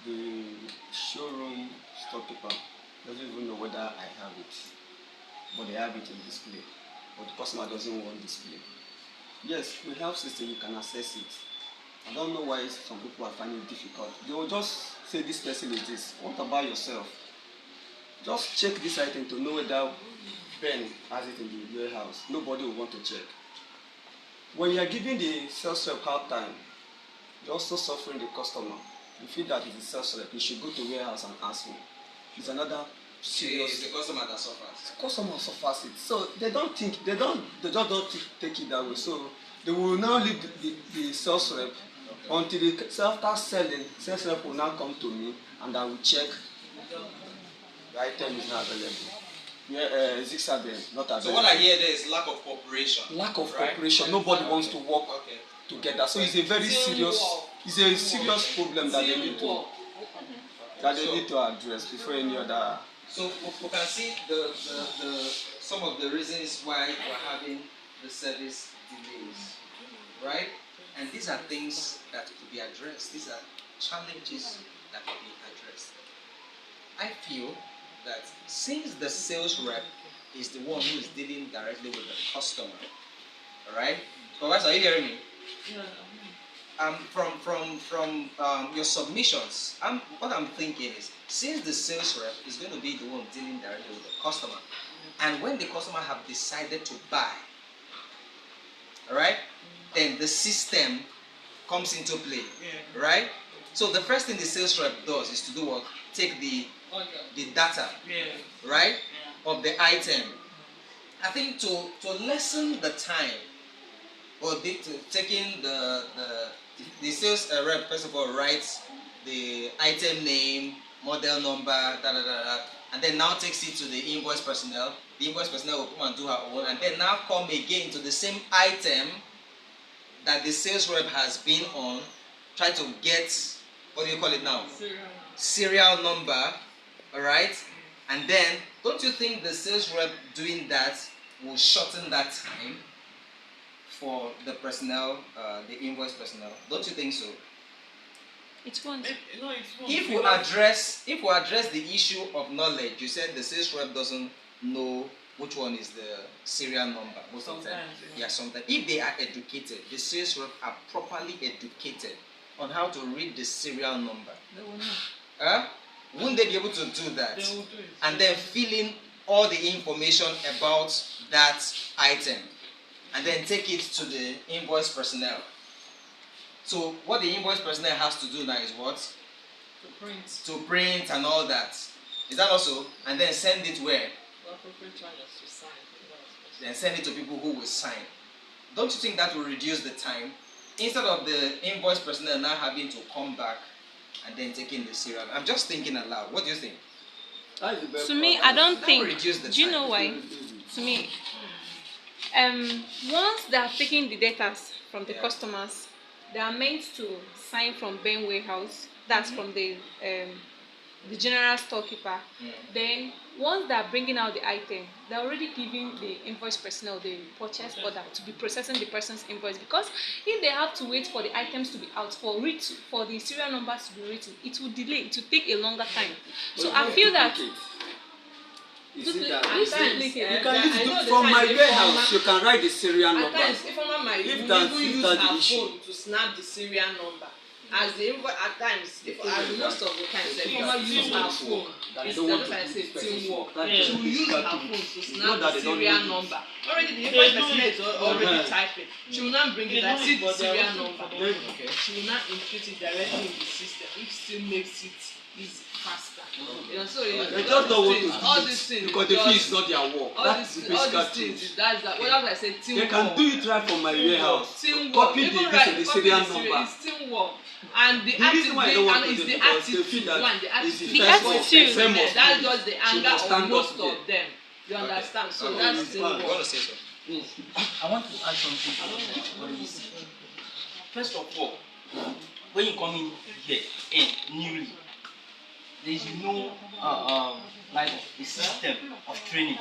The showroom storekeeper doesn't even know whether I have it, but they have it in display. But the customer doesn't want display. Yes, we have system, you can access it. I don't know why some people are finding it difficult. They will just say this person is this. What about yourself? Just check this item to know whether Ben has it in the warehouse. Nobody will want to check. When you are giving the sales rep hard time, you're also suffering the customer. You feel that it's the sales rep, you should go to warehouse and ask him. It's another serious. It's the customer that suffers. The customer suffers it. So they don't think, they just don't take it that way. So they will now leave the sales rep until after selling, sales rep will now come to me and I will check the item is not available. Yeah, zigzag not available. So what I hear there is lack of cooperation. Lack of cooperation. Nobody wants to work together. So it's a very serious problem that they need to address before any other. So we can see the some of the reasons why we're having the service delays, right? And these are things that could be addressed. These are challenges that could be addressed. I feel that since the sales rep is the one who is dealing directly with the customer, all right? Professor, are you hearing me? Yeah. From your submissions, what I'm thinking is, since the sales rep is going to be the one dealing directly with the customer, and when the customer have decided to buy, all right, then the system comes into play, right? So the first thing the sales rep does is to do what? Take the data, right, of the item. I think to lessen the time, or taking the sales rep first of all writes the item name, model number, and then now takes it to the invoice personnel. The invoice personnel will come and do her own, and then now come again to the same item that the sales rep has been on, try to get, what do you call it now? Serial number, all right? And then, don't you think the sales rep doing that will shorten that time for the personnel, the invoice personnel? Don't you think so? It won't. If we address the issue of knowledge, you said the sales rep doesn't know which one is the serial number most of the time. Yeah, sometimes. If they are educated, the sales rep are properly educated on how to read the serial number. They will know. Wouldn't they be able to do that? They will do it. And then fill in all the information about that item and then take it to the invoice personnel. So what the invoice personnel has to do now is what? To print. To print and all that. Is that also? And then send it where? The appropriate charges to sign. Then send it to people who will sign. Don't you think that will reduce the time? Instead of the invoice personnel now having to come back and then taking the serial. I'm just thinking aloud. What do you think? To me, I don't That think. will reduce the Do you time. know why? To me, once they are taking the data from the customers, they are meant to sign from Ben warehouse. That's from the general storekeeper. Then once they are bringing out the item, they are already giving the invoice personnel the purchase order to be processing the person's invoice. Because if they have to wait for the items to be out for the serial numbers to be written, it will delay. It will take a longer time. So I feel that You see that? At times, You I can use know it the from time my if warehouse. You can write the serial At number. times, if Mama might If even that- if use that's the her issue. phone to snap the serial number. As the at times, if most of the times, if Mama use her phone, it's just like I say teamwork. She will use her phone to snap the serial number. Already the invoice person is already typing. She will not bring it. I see the serial number. Okay. She will not input it directly in the system, which still makes it easy faster. You know, so They just don't want to all do these it things because they feel it's not their work. all That's these the basic things truth. that's that. What I say teamwork. They can do it right from my warehouse. Teamwork. Copy Even the serial number. It's teamwork. And the reason why I don't want to is do it the because they attitude. feel that One, the it's attitude. the The first one. attitude. Same must That's be. just the She anger must of stand most up of them. You understand? So that's You teamwork. want to say something? Yes. I want to add something to what you said. First of all, when you come in here newly, there is no like a system of training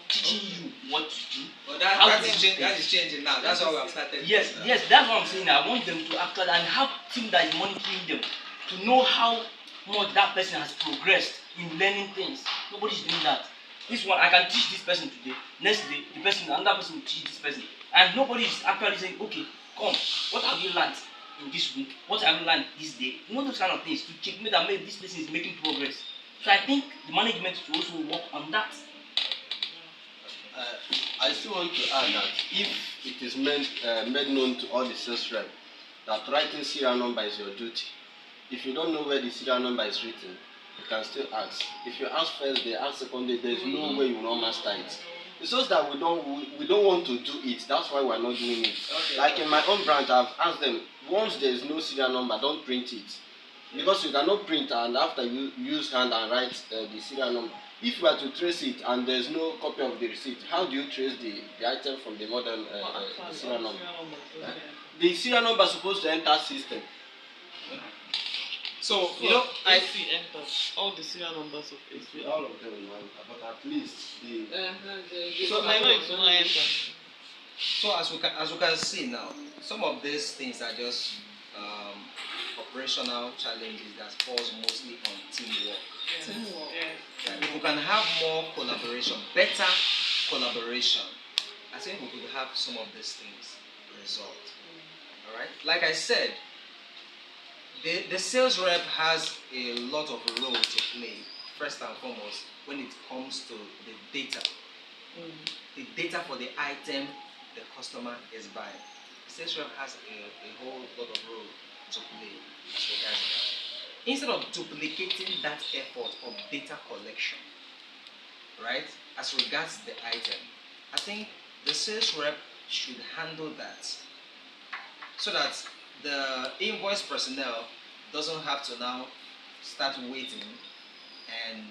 teaching you what to do. But How that is changing now. That's why we have started. Yes, yes, that's what I'm saying. I want them to actually and have team that is monitoring them to know how much that person has progressed in learning things. Nobody's doing that. This one I can teach this person today. Next day, another person will teach this person, and nobody is actually saying, okay, come, what have you learned in this week? What have you learned this day? You know those kind of things to check me that maybe this person is making progress. So I think the management should also work on that. I still want to add that if it is made known to all the sales rep that writing serial number is your duty, if you don't know where the serial number is written, you can still ask. If you ask first day, ask second day, there is no way you will not master it. It's just that we don't want to do it. That's why we are not doing it. Okay. Like in my own branch, I've asked them, once there is no serial number, don't print it. Because you cannot print and after you use hand and write the serial number. If you are to trace it and there is no copy of the receipt, how do you trace the item from the modern serial number? The serial number is supposed to enter system. So I see enter all the serial numbers of AC. All of them, but at least the. So I know it's not enter. So as we can see now, some of these things are just operational challenges that falls mostly on teamwork. Teamwork. Yeah. If we can have more collaboration, better collaboration, I think we could have some of these things resolved. All right. Like I said, the sales rep has a lot of role to play. First and foremost, when it comes to the data, the data for the item the customer is buying. The sales rep has a whole lot of role to play as regards that. Instead of duplicating that effort of data collection, right, as regards the item, I think the sales rep should handle that so that the invoice personnel doesn't have to now start waiting and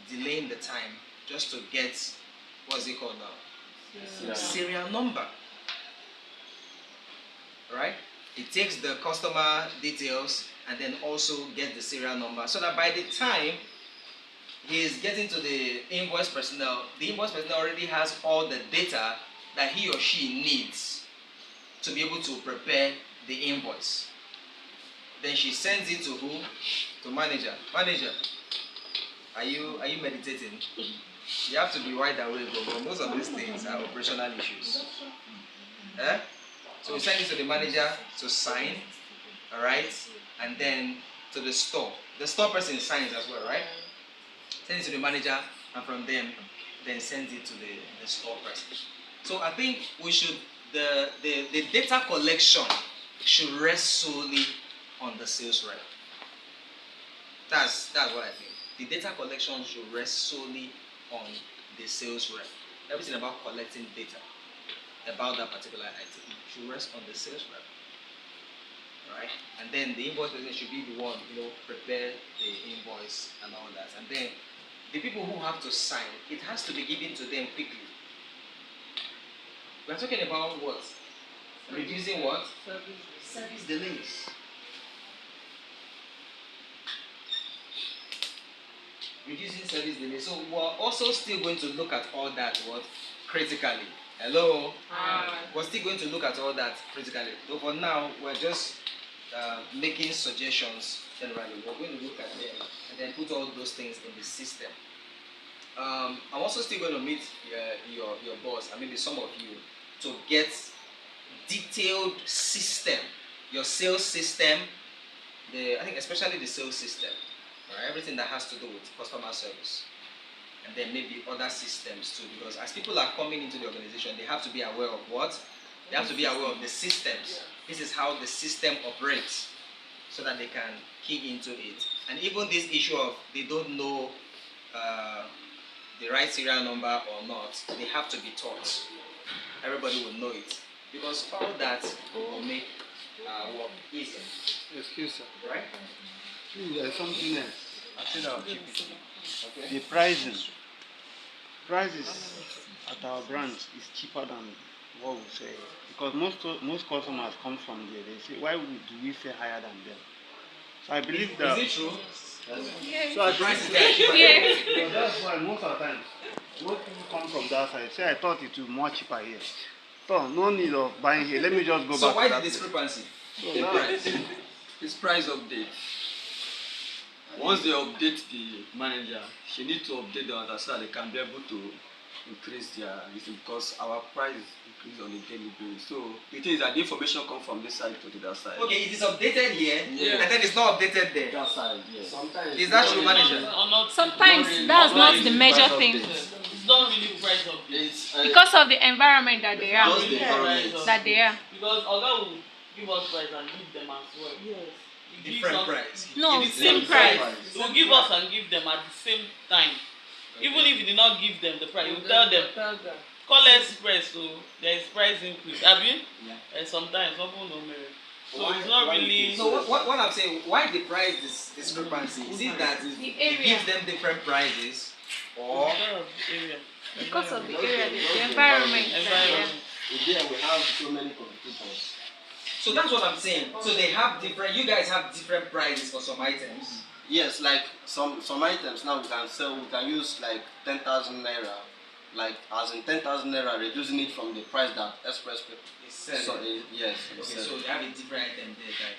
delaying the time just to get what's it called now? Serial number. Right? It takes the customer details and then also get the serial number so that by the time he is getting to the invoice personnel already has all the data that he or she needs to be able to prepare the invoice. Then she sends it to who? To manager. Manager, are you meditating? You have to be wide awake, but most of these things are operational issues. Eh? So we send it to the manager to sign, alright? And then to the store. The store person signs as well, right? Send it to the manager and from them then send it to the store person. So I think we should the data collection should rest solely on the sales rep. That's what I think. The data collection should rest solely on the sales rep. Everything about collecting data about that particular item should rest on the sales rep. Right? And then the invoice person should be the one, prepare the invoice and all that. And then the people who have to sign, it has to be given to them quickly. We're talking about what? Reducing what? Service delays. Reducing service delays. So we're also still going to look at all that critically. Hello? Hi. We're still going to look at all that critically. So for now, we're just making suggestions generally. We're going to look at them and then put all those things in the system. I'm also still going to meet your boss and maybe some of you to get detailed system, your sales system, I think especially the sales system, right? Everything that has to do with customer service, and then maybe other systems too. Because as people are coming into the organization, they have to be aware of what? They have to be aware of the systems. This is how the system operates, so that they can key into it. And even this issue of they don't know the right serial number or not, they have to be taught. Everybody will know it, because all that will make work easier. Excuse sir. Right? There's something else. I said I'll keep it. Okay. The pricing. Prices at our branch is cheaper than what we say. Because most customers come from there. They say, why do we say higher than them? So I believe that. Is it true? Yes. So the price is there cheaper. Yes. So that's why most of the time, most people come from that side. Say, I thought it was more cheaper here. So no need of buying here. Let me just go So back why to the that. discrepancy? So now, It's price update. Once they update the manager, she needs to update the others so that they can be able to increase their listing, because our price increase on a daily basis. So the thing is that the information comes from this side to the other side. Okay, it is updated here, Yeah. and then it's not updated there. That side, yes. Sometimes Is that true, manager? Sometimes that's not the major thing. It's not really price update. It's Because of the environment that they are. just the environment. That they are. Because Oga will give us price and give them as well. Yes. Different price. No, It is same same price. He will give us and give them at the same time. Even if he did not give them the price, he will tell them, call express, so there is price increase. Have you? Yeah. Sometimes some people don't merit. So it's not really. So what I'm saying, why the price discrepancy? Is it that The it area. gives them different prices, or Because of the area. Because of the area, the environment. that they are. Environment. there we have so many competitors. so that's what I'm saying. So they have different. You guys have different prices for some items. Yes, like some items now we can sell. We can use like 10,000 naira, like as in 10,000 naira, reducing it from the price that express people. It's selling. So yes. Okay, so you have a different item there, like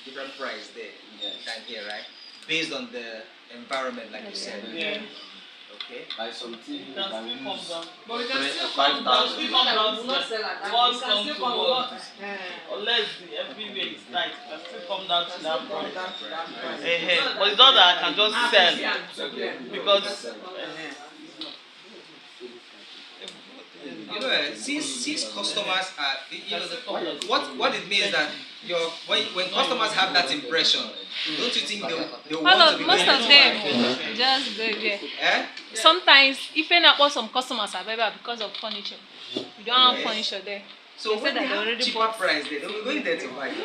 different price there Yes. than here, right? Based on the environment, like you said. Yeah. Okay. Like some TV You we can can still come use down. But we can still 5,000. come down. Still People come that down will to not sell at that. one We can come still to come one. down. Unless the everywhere is tight, you can still come down to that Come price. down to that price. But it's not that I can just sell because You know, since customers are, what it means that when customers have that impression, don't you think they All want to of be most going of to- them just go there. Eh? Sometimes even what some customers are better because of furniture. You don't have Yes. furniture there. So They when said they that they have already cheaper bought. price, they will be going there to buy. the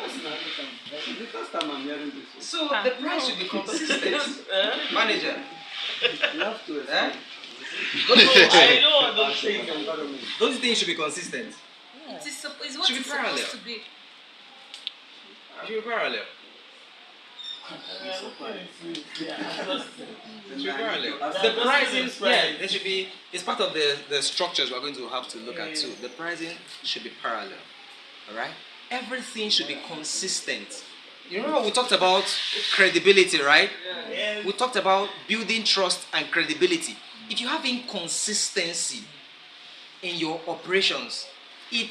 first time I'm hearing this. So the price should be consistent. Manager, You have to eh? I know what those things. Don't you think it should be consistent? It's what Should be it's parallel. supposed to be. It should be parallel. It should be parallel. The pricing, yeah, there should be. It's part of the structures we're going to have to look at too. The pricing should be parallel. All right. Everything should be consistent. You remember we talked about credibility, right? We talked about building trust and credibility. If you have inconsistency in your operations, it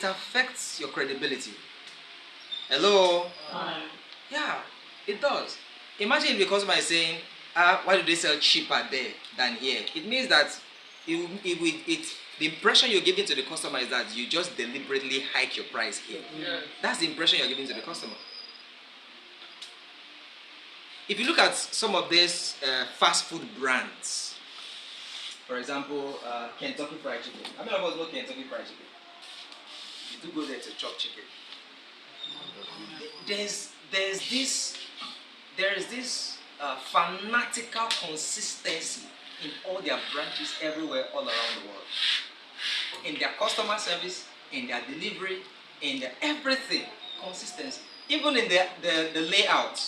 affects your credibility. Hello? Yeah, it does. Imagine if the customer is saying, why do they sell cheaper there than here? It means that the impression you're giving to the customer is that you just deliberately hike your price here. That's the impression you're giving to the customer. If you look at some of these fast food brands, for example, Kentucky Fried Chicken. How many of us know Kentucky Fried Chicken? You do go there to chop chicken. There is this fanatical consistency in all their branches everywhere, all around the world. In their customer service, in their delivery, in their everything, consistency. Even in the layout,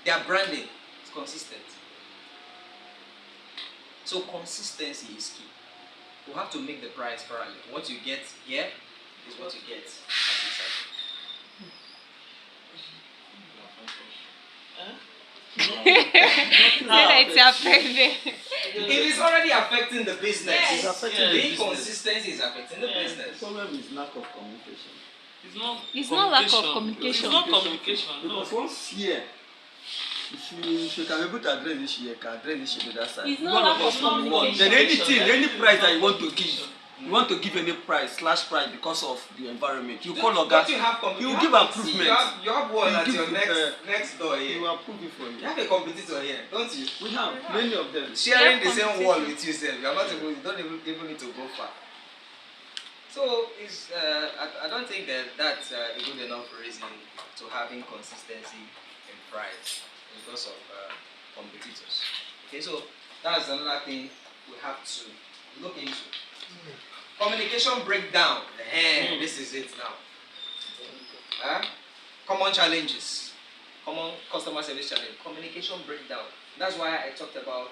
their branding is consistent. So consistency is key. We have to make the price parallel. What you get here is what you get at inside. Say that it's affecting. It is already affecting the business. Yes. It's affecting Yeah. the The business. inconsistency is affecting the Yeah. The business. problem is lack of communication. It's not It's not lack of It's communication. not communication. No. Because once here, if you can be able to address this here, can address this here to that side. It's One not lack of us of from one. communication. Then anything, any price that you want to give, you want to give any price, slash price because of the environment. You call Don't Oga, you have he will you give have- improvement. You have one He at give, your next door he here. will approve it for You you. have a competitor here, don't you? We have many of them. Sharing Yeah, the same competition. wall with you, sir. You are not even. You don't even need to go far. So it's. I don't think that's a good enough reason to have inconsistency in price because of competitors. Okay, so that's another thing we have to look into. Communication breakdown. This is it now. Common challenges. Common customer service challenge. Communication breakdown. That's why I talked about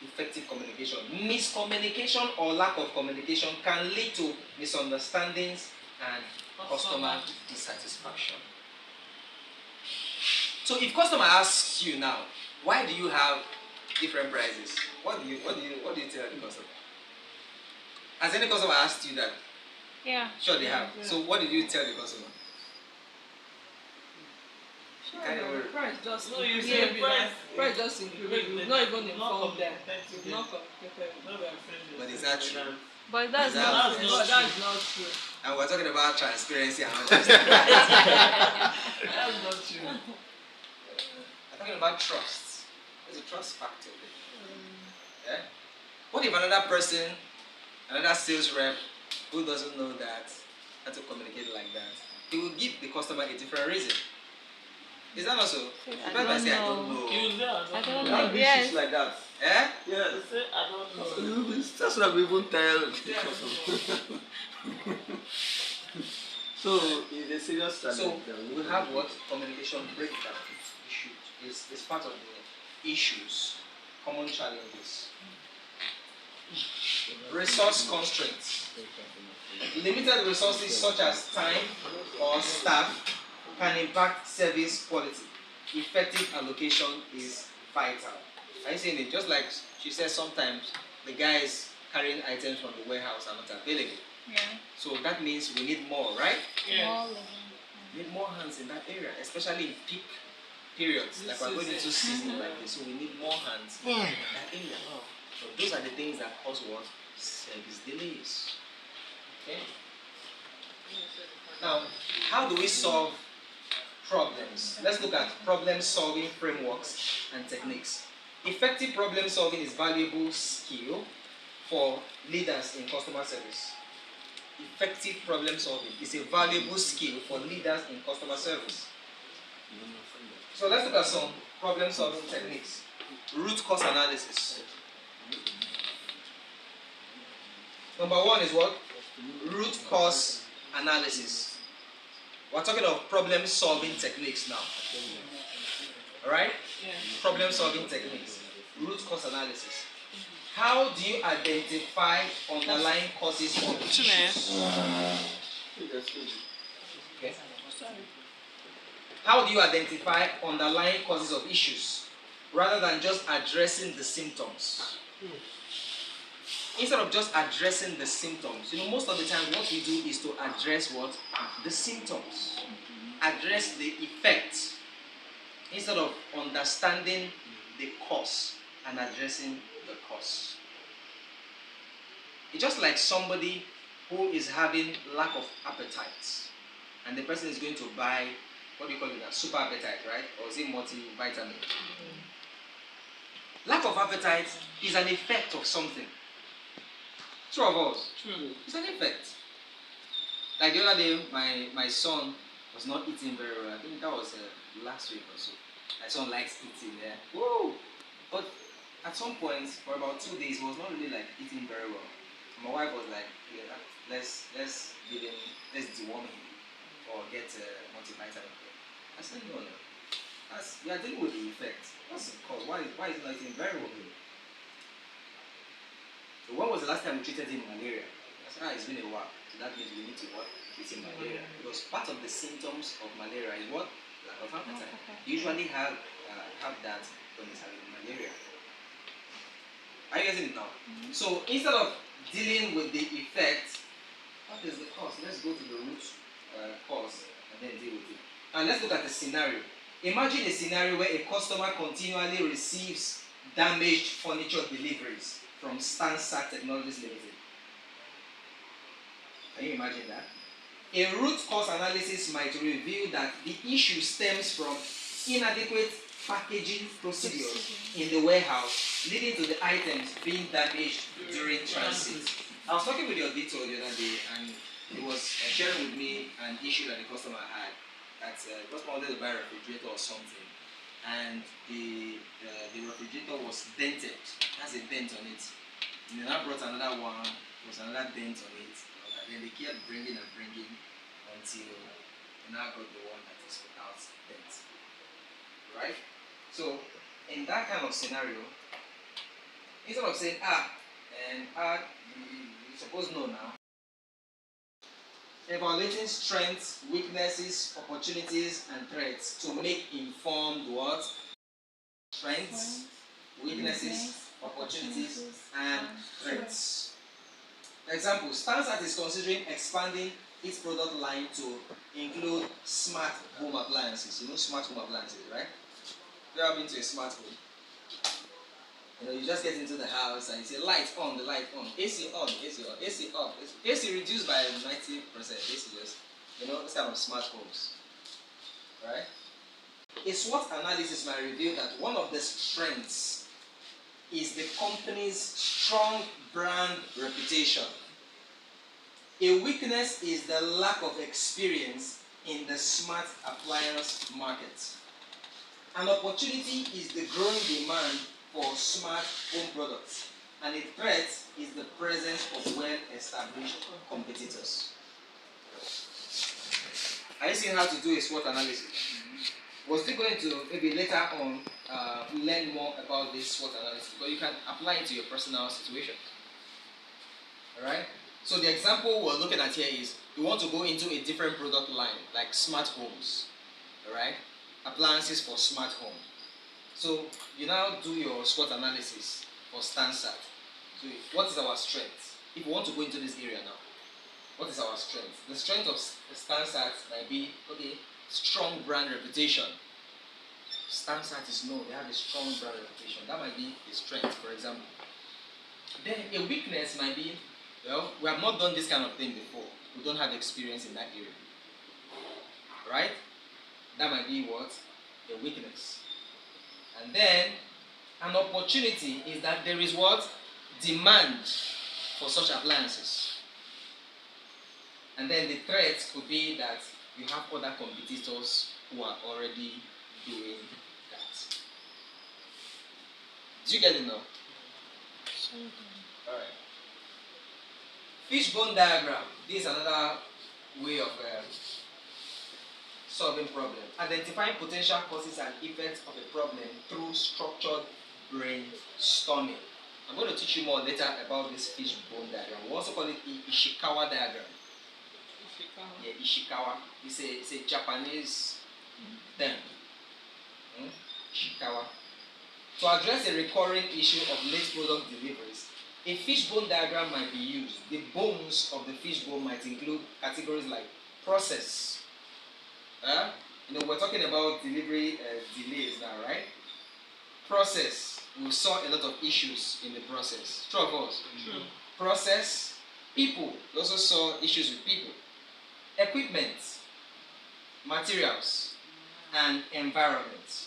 effective communication. Miscommunication or lack of communication can lead to misunderstandings and customer dissatisfaction. So if customer asks you now, why do you have different prices? What do you tell the customer? Has any customer asked you that? Yeah. Sure they have. So what did you tell the customer? Kind of Price just No, you increase. say Maybe price. price just increase. You not even inform them. You've not communicated. But is that true? But that's That's not. not But that's not true. And we're talking about transparency and honesty. That's not true. I'm talking about trust. There's a trust factor there. Yeah? What if another person, another sales rep who doesn't know that, how to communicate like that, he will give the customer a different reason. Is that also? I If I say I don't don't know. You say I I don't don't We know. know. have Yes. issues like that. Eh? Yeah. You say I don't know. That's what we even tell the customer. So it's a serious challenge. So we have what? Communication breakdown issues. It's part of the issues, common challenges. Resource constraints. Limited resources such as time or staff can impact service quality. Effective allocation is vital. Are you saying it? Just like she said, sometimes the guys carrying items from the warehouse are not available. Yeah. So that means we need more, right? Yeah. All of them. We need more hands in that area, especially in peak periods, like we're going into season like this. So we need more hands in that area. So those are the things that cause what? Service delays. Okay. Now, how do we solve problems? Let's look at problem-solving frameworks and techniques. Effective problem solving is valuable skill for leaders in customer service. Effective problem solving is a valuable skill for leaders in customer service. So let's look at some problem solving techniques. Root cause analysis. Number one is what? Root cause analysis. We're talking of problem solving techniques now. Alright? Yeah. Problem solving techniques. Root cause analysis. How do you identify underlying causes of issues? Okay. How do you identify underlying causes of issues rather than just addressing the symptoms? Instead of just addressing the symptoms, most of the time what we do is to address what? The symptoms. Address the effects instead of understanding the cause and addressing the cause. It's just like somebody who is having lack of appetite and the person is going to buy, what do you call it, a super appetite, right? Or is it multivitamin? Lack of appetite is an effect of something. True of us. True. It's an effect. Like the other day, my son was not eating very well. I think that was last week or so. My son likes eating, yeah. Whoa! But at some point, for about 2 days, he was not really like eating very well. My wife was like, yeah, let's give him, let's deworm him or get a multivitamin. I said, no. We are dealing with the effect. What's the cause? Why is he not eating very well? So when was the last time we treated him with malaria? I said, it's been a while. So that means we need to what? Treat him malaria. Because part of the symptoms of malaria is what? Lack of appetite. You usually have have that when it's having malaria. Are you getting it now? So instead of dealing with the effect, what is the cause? Let's go to the root cause and then deal with it. And let's look at the scenario. Imagine a scenario where a customer continually receives damaged furniture deliveries from StanSat Technologies Ltd. Can you imagine that? A root cause analysis might reveal that the issue stems from inadequate packaging procedures in the warehouse, leading to the items being damaged during transit. I was talking with your auditor the other day, and he was sharing with me an issue that the customer had. That the customer wanted to buy a refrigerator or something, and the refrigerator was dented. It has a dent on it. And then I brought another one. There was another dent on it. And then they kept bringing and bringing until now got the one that is without dent. Right? So in that kind of scenario, instead of saying you suppose know now, evaluating strengths, weaknesses, opportunities, and threats to make informed what? Strengths, weaknesses, opportunities, and threats. Example, StanSat is considering expanding its product line to include smart home appliances. You know smart home appliances, right? You ever been to a smart home? You know, you just get into the house and you say light on, the light on, AC on, AC on, AC off, AC reduced by 90%, AC just, you know, this kind of smart homes, right? A SWOT analysis might reveal that one of the strengths is the company's strong brand reputation. A weakness is the lack of experience in the smart appliance market. An opportunity is the growing demand for smart home products, and a threat is the presence of well-established competitors. Are you seeing how to do a SWOT analysis? We're still going to maybe later on learn more about this SWOT analysis, but you can apply it to your personal situation. Alright? So the example we're looking at here is you want to go into a different product line, like smart homes. Alright? Appliances for smart home. So you now do your SWOT analysis for StanSat. So what is our strength? If we want to go into this area now, what is our strength? The strength of StanSat might be, okay, strong brand reputation. StanSat is known, they have a strong brand reputation. That might be a strength, for example. Then a weakness might be, well, we have not done this kind of thing before. We don't have experience in that area. Right? That might be what? A weakness. And then an opportunity is that there is what? Demand for such appliances. And then the threat could be that you have other competitors who are already doing that. Do you get it now? Alright. Fishbone diagram. This is another way of solving problem. Identifying potential causes and effects of a problem through structured brainstorming. I'm going to teach you more later about this fishbone diagram. We also call it Ishikawa diagram. Yeah, Ishikawa. It's a Japanese term. Ishikawa. To address a recurring issue of late product deliveries, a fishbone diagram might be used. The bones of the fishbone might include categories like process. You know, we're talking about delivery delays now, right? Process. We saw a lot of issues in the process. True of us? True. Process. People. We also saw issues with people. Equipment. Materials. And environment.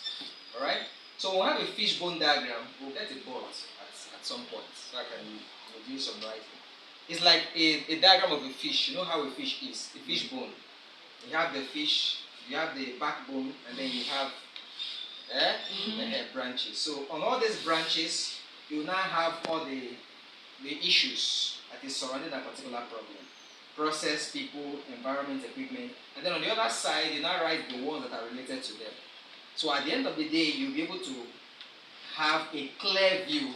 Alright? So we'll have a fishbone diagram. We'll get a board at some point so I can do some writing. It's like a diagram of a fish. You know how a fish is? A fish bone. You have the fish, you have the backbone, and then you have the head branches. So on all these branches, you now have all the issues that is surrounding that particular problem. Process, people, environment, equipment. And then on the other side, you now write the ones that are related to them. So at the end of the day, you'll be able to have a clear view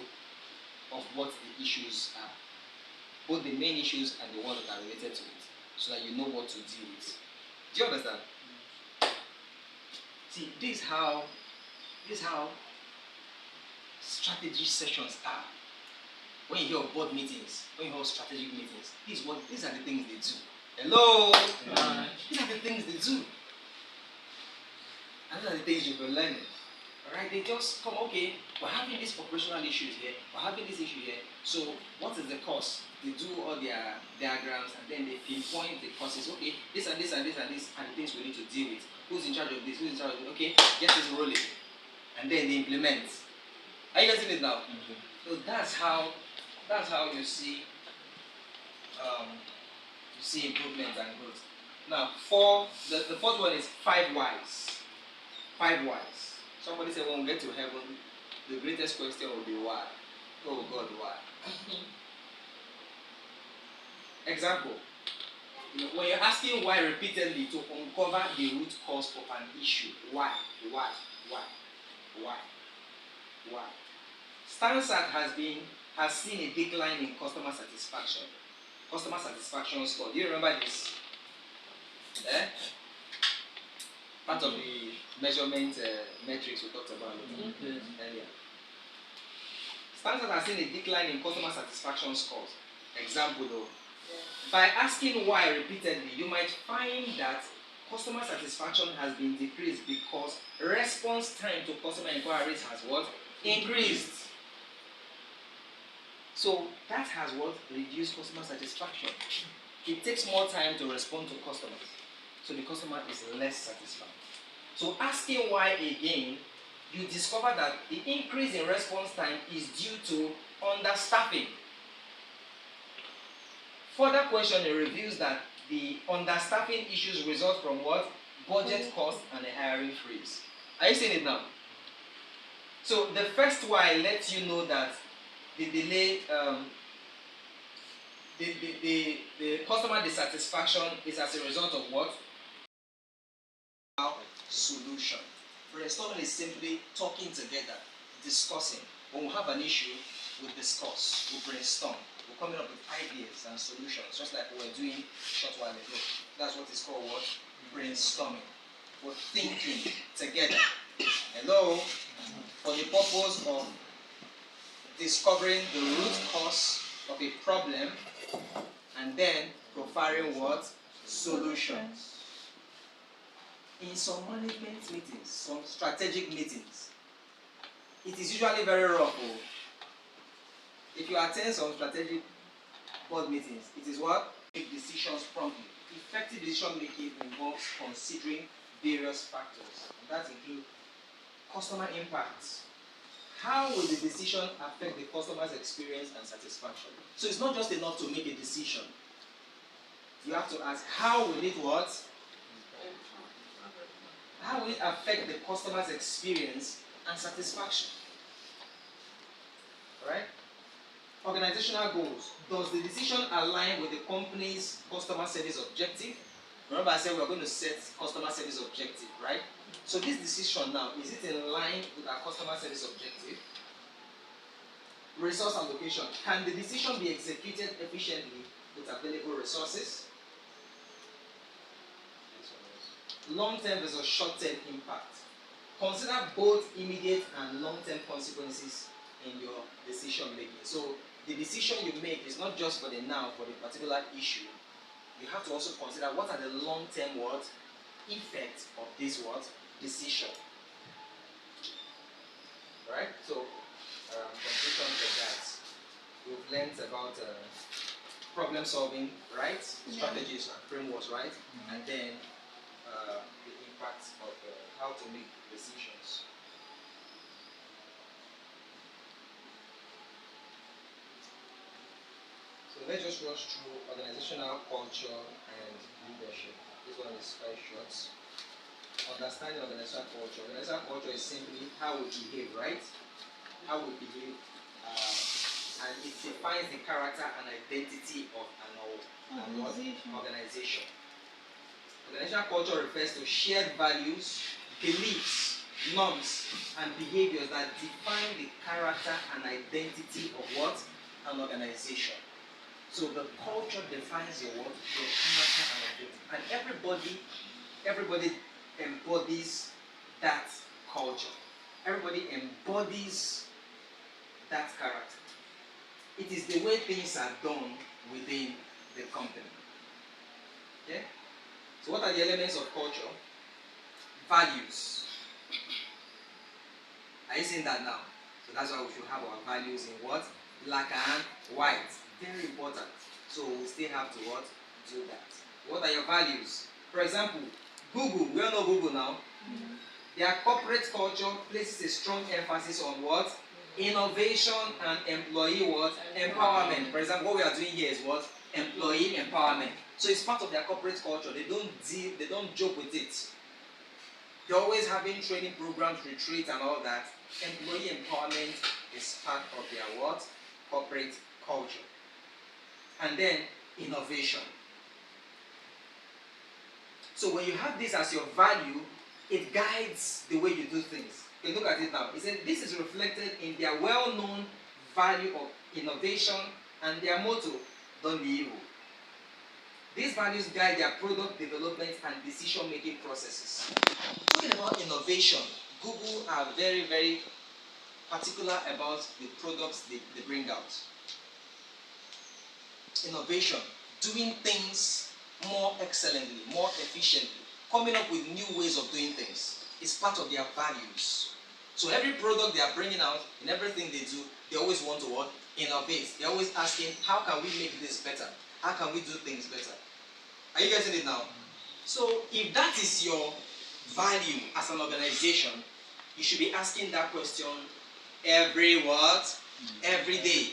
of what the issues are. Both the main issues and the ones that are related to it. So that you know what to deal with. Do you understand? See, this is how This is how strategy sessions are. When you hear of board meetings, when you hear of strategic meetings, these are the things they do. Hello? These are the things they do. And these are the things you've been learning. Alright, they just come, okay, we're having these operational issues here, we're having this issue here, so what is the cost? They do all their diagrams and then they pinpoint the causes. Okay, this and this and this and this are the things we need to deal with. Who's in charge of this? Who's in charge of it? Okay, get this rolling. And then they implement. Are you getting it now? So that's how you see improvement and growth. Now, the fourth one is 5 whys. 5 whys. Somebody said when we get to heaven, the greatest question will be why. Oh God, why? Example. When you're asking why repeatedly to uncover the root cause of an issue, why? StanSat has seen a decline in customer satisfaction. Customer satisfaction score. Do you remember this? Part of the measurement metrics we talked about earlier. StanSat has seen a decline in customer satisfaction scores. Example though. By asking why repeatedly, you might find that customer satisfaction has been decreased because response time to customer inquiries has what? Increased. So that has what? Reduced customer satisfaction. It takes more time to respond to customers. So the customer is less satisfied. So asking why again, you discover that the increase in response time is due to understaffing. Further questioning reveals that the understaffing issues result from what? Budget cost and a hiring freeze. Are you seeing it now? So the first why lets you know that the delay, the customer dissatisfaction is as a result of what? Solution. Brainstorming is simply talking together, discussing. When we have an issue, we discuss, we brainstorm, we're coming up with ideas and solutions, just like we were doing a short while ago. That's what is called what? Brainstorming. We're thinking together. Hello? For the purpose of discovering the root cause of a problem and then profiling what? Solutions. In some management meetings, some strategic meetings, it is usually very rough. If you attend some strategic board meetings, it is what? Make decisions promptly. Effective decision making involves considering various factors. And that includes customer impact. How will the decision affect the customer's experience and satisfaction? So it's not just enough to make a decision. You have to ask, how will it what? How will it affect the customer's experience and satisfaction? Alright? Organizational goals. Does the decision align with the company's customer service objective? Remember I said we are going to set customer service objective, right? So this decision now, is it in line with our customer service objective? Resource allocation. Can the decision be executed efficiently with available resources? Long-term versus short-term impact. Consider both immediate and long-term consequences in your decision making. So the decision you make is not just for the now, for the particular issue. You have to also consider what are the long-term what effects of this what decision. Right? So conclusion for that. We've learned about problem solving, right? Strategies and frameworks, right? And then the impact of how to make decisions. So let's just rush through organizational culture and leadership. This one is very short. Understanding organizational culture. Organizational culture is simply how we behave, right? How we behave, and it defines the character and identity of an organization. Organizational culture refers to shared values, beliefs, norms, and behaviors that define the character and identity of what? An organization. So the culture defines your what? Your character and identity. And everybody embodies that culture. Everybody embodies that character. It is the way things are done within the company. Okay? So what are the elements of culture? Values. Are you seeing that now? So that's why we should have our values in what? Black and white. Very important. So we still have to what? Do that. What are your values? For example, Google. We all know Google now. Mm-hmm. Their corporate culture places a strong emphasis on what? Innovation and employee what? Empowerment. For example, what we are doing here is what? Employee empowerment. So it's part of their corporate culture. They don't joke with it. They're always having training programs, retreats and all that. Employee empowerment is part of their what? Corporate culture. And then innovation. So when you have this as your value, it guides the way you do things. You look at it now. It said this is reflected in their well-known value of innovation and their motto, don't be evil. These values guide their product development and decision-making processes. Talking about innovation, Google are very, very particular about the products they bring out. Innovation, doing things more excellently, more efficiently, coming up with new ways of doing things is part of their values. So every product they are bringing out, in everything they do, they always want to what? Innovate. They're always asking, how can we make this better? How can we do things better? Are you getting it now? So if that is your value as an organization, you should be asking that question every what? Every day.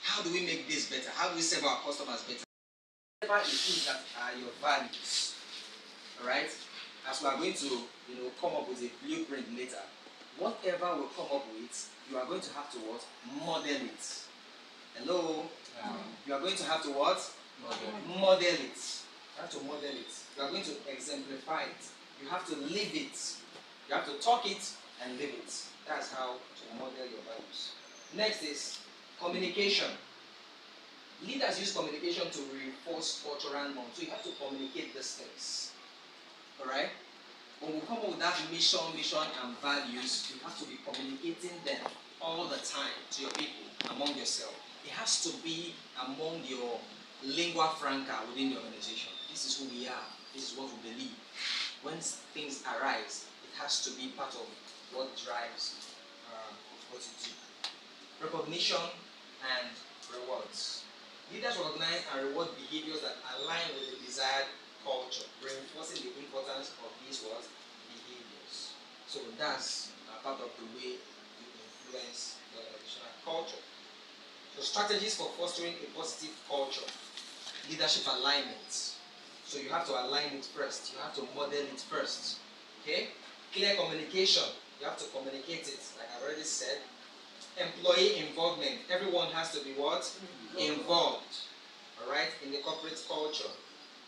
How do we make this better? How do we serve our customers better? Whatever it is that are your values, alright? As we are going to, come up with a blueprint later, whatever we come up with, you are going to have to what? Model it. Hello? You are going to have to what? Model it. You have to model it. You are going to exemplify it. You have to live it. You have to talk it and live it. That's how to model your values. Next is communication. Leaders use communication to reinforce cultural norms. So you have to communicate these things. Alright? When we come up with that mission and values, you have to be communicating them all the time to your people, among yourself. It has to be among your lingua franca within the organization. This is who we are. This is what we believe. When things arise, it has to be part of what drives what you do. Recognition and rewards. Leaders recognize and reward behaviors that align with the desired culture, reinforcing the importance of these behaviors. So that's part of the way you influence the organizational culture. So strategies for fostering a positive culture. Leadership alignment. So you have to align it first. You have to model it first. Okay? Clear communication. You have to communicate it, like I've already said. Employee involvement. Everyone has to be what? Involved. Alright? In the corporate culture.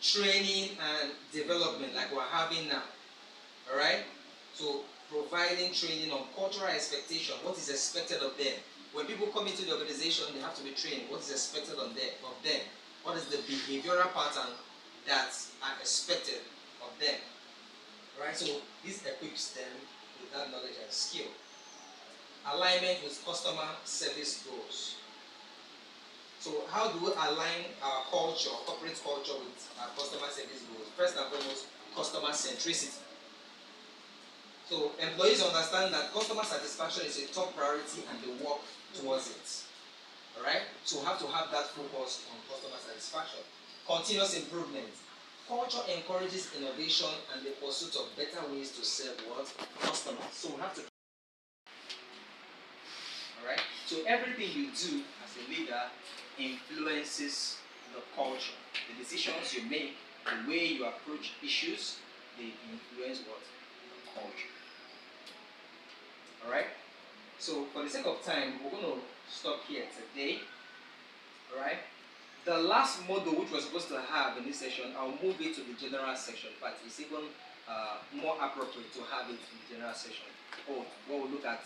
Training and development, like we're having now. Alright? So providing training on cultural expectation. What is expected of them? When people come into the organization, they have to be trained. What is expected of them? What is the behavioral pattern that are expected of them? Right? So this equips them with that knowledge and skill. Alignment with customer service goals. So how do we align our culture, corporate culture, with our customer service goals? First and foremost, customer centricity. So employees understand that customer satisfaction is a top priority and they work towards it. Alright? So we have to have that focus on customer satisfaction. Continuous improvement. Culture encourages innovation and the pursuit of better ways to serve what? Customers. So we have to. Alright? So everything you do as a leader influences the culture. The decisions you make, the way you approach issues, they influence what? The culture. Alright? So for the sake of time, we're going to stop here today. Alright? The last module which we're supposed to have in this session, I'll move it to the general section, but it's even more appropriate to have it in the general session. Or we'll look at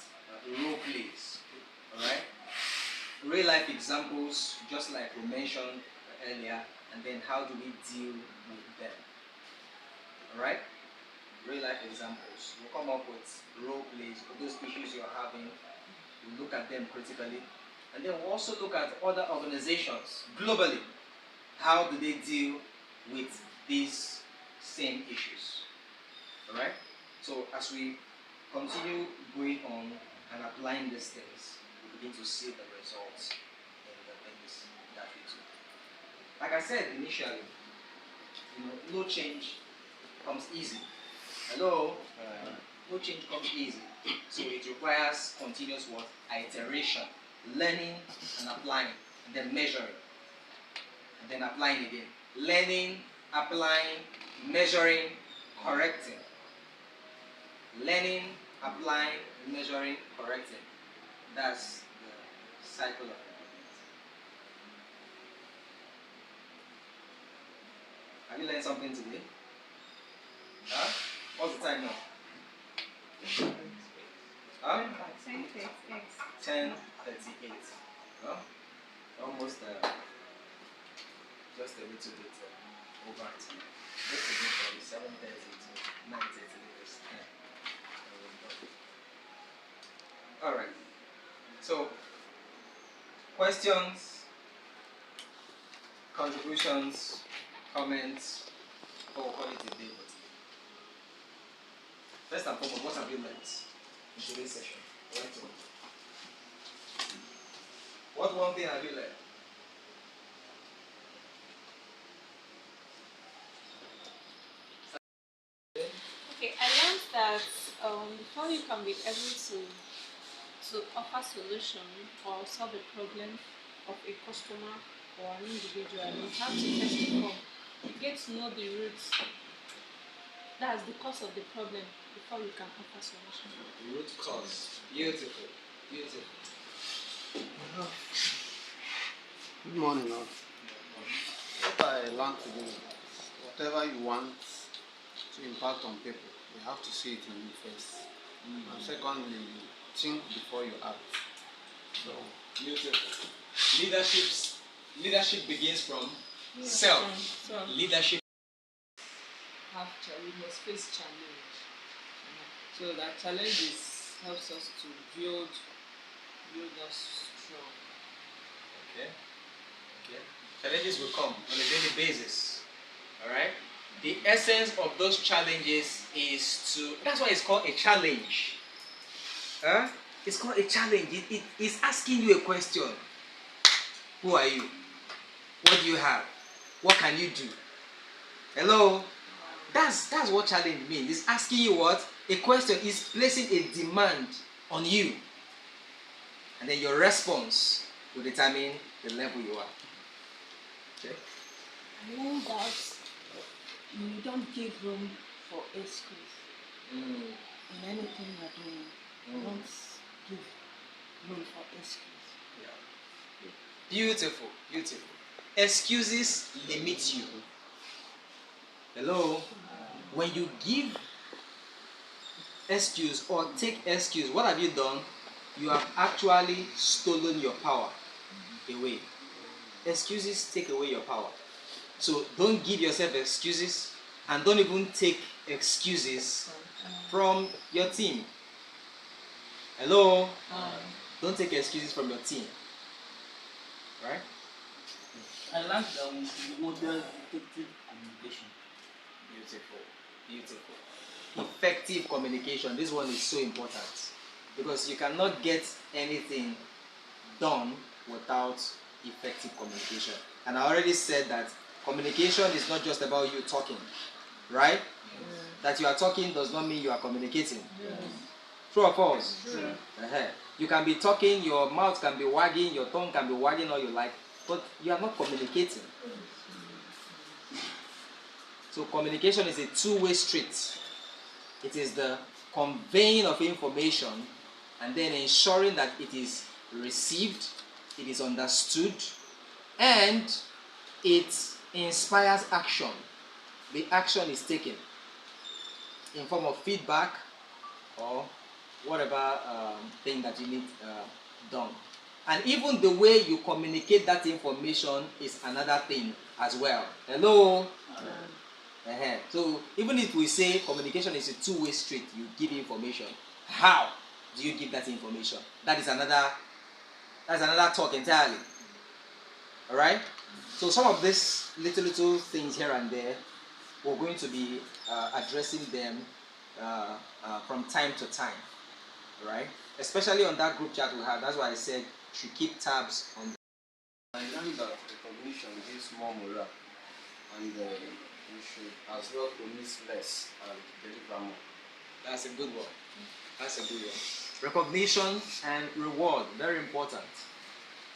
role plays. Alright? Real life examples, just like we mentioned earlier, and then how do we deal with them. Alright? real life examples. We'll come up with role plays for those issues you're having. We'll look at them critically. And then we'll also look at other organizations globally. How do they deal with these same issues? Alright? So as we continue going on and applying these things, we begin to see the results in the things that we do. Like I said initially, no change comes easy. Hello? No change comes easy. So it requires continuous what? Iteration. Learning and applying. And then measuring. And then applying again. Learning, applying, measuring, correcting. Learning, applying, measuring, correcting. That's the cycle of it. Have you learned something today? Huh? What's the time now? Huh? 10:38. Huh? Almost just a little bit over time. Just a bit from 7:30 to 9:30. Alright. So, questions, contributions, comments, or quality day. First and foremost, what have you learned in today's session? What one thing have you learned? Okay, I learned that before you can be able to offer solution or solve a problem of a customer or an individual, you have to first of all get to know the roots. That's the cause of the problem before you can offer solution. Root cause. Beautiful. Beautiful. Good morning, all. What I learned today is whatever you want to impact on people, you have to see it in you first. And secondly, you think before you act. So Beautiful. Leadership begins from self. So Leadership. We must face challenge. So that challenge helps us to build us strong. Okay. Challenges will come on a daily basis. Alright? The essence of those challenges is to. That's why it's called a challenge. Huh? It's called a challenge. It's asking you a question. Who are you? What do you have? What can you do? Hello? That's what challenge means. It's asking you what? A question. Is placing a demand on you. And then your response will determine the level you are. Okay? I learned that you don't give room for excuse in anything you're doing. You don't give room for excuse. Yeah. Beautiful. Excuses limit you. Hello? When you give excuse or take excuse, what have you done? You have actually stolen your power away. Excuses take away your power. So don't give yourself excuses and don't even take excuses from your team. Hello? Don't take excuses from your team. Right? I learned that we should model effective communication. Beautiful. Effective communication. This one is so important because you cannot get anything done without effective communication. And I already said that communication is not just about you talking, right? That you are talking does not mean you are communicating. True or false? True. You can be talking, your mouth can be wagging, your tongue can be wagging all you like, but you are not communicating. So communication is a two-way street. It is the conveying of information and then ensuring that it is received, it is understood, and it inspires action. The action is taken in form of feedback or whatever thing that you need done. And even the way you communicate that information is another thing as well. Hello? So even if we say communication is a two-way street, you give information. How do you give that information? That's another talk entirely. All right. So some of these little things here and there, we're going to be addressing them from time to time. Right? Especially on that group chat we have. That's why I said you should keep tabs on. I learned that recognition gives more morale, and you should as well promise less and deliver more. That's a good one. That's a good one. Recognition and reward, very important.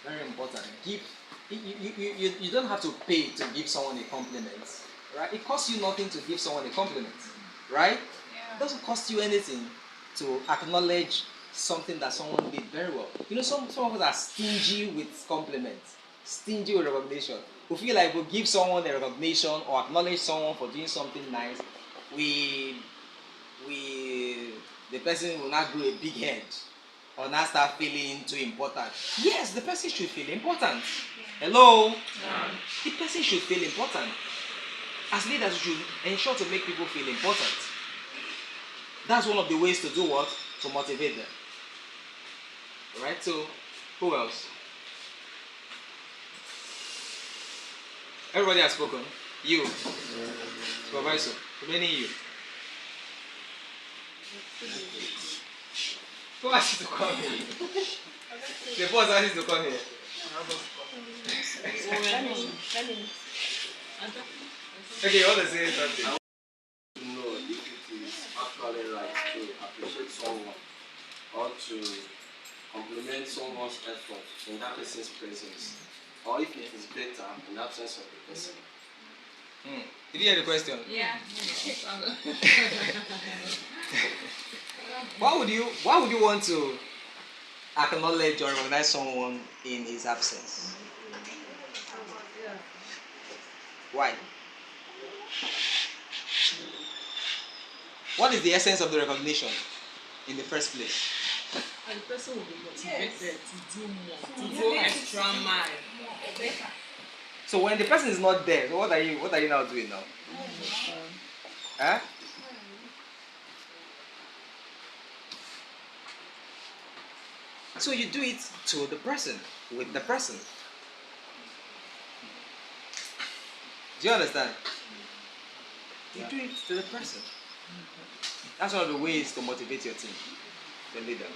Very important. You don't have to pay to give someone a compliment, right? It costs you nothing to give someone a compliment, right? It doesn't cost you anything to acknowledge something that someone did very well. You know, some of us are stingy with compliments, stingy with recognition. We feel like we give someone a recognition or acknowledge someone for doing something nice, the person will not grow a big head or not start feeling too important. Yes, the person should feel important. Hello? The person should feel important. As leaders, we should ensure to make people feel important. That's one of the ways to do what? To motivate them. Alright, so who else? Everybody has spoken. You. Supervisor. Remaining you. Who asked you to come here? The boss asked you to come here. Okay, you want to say something? I want to know if it is actually right to appreciate someone or to compliment someone's effort in that person's presence, or if it is better in absence of the person. Did you hear the question? Yeah. Why would you want to acknowledge or recognize someone in his absence? Why? What is the essence of the recognition in the first place? And the person will be motivated to do more, to go extra mile. So when the person is not there, so what are you now doing now? Huh? So you do it to the person, with the person. Do you understand? You do it to the person. That's one of the ways to motivate your team, the leader.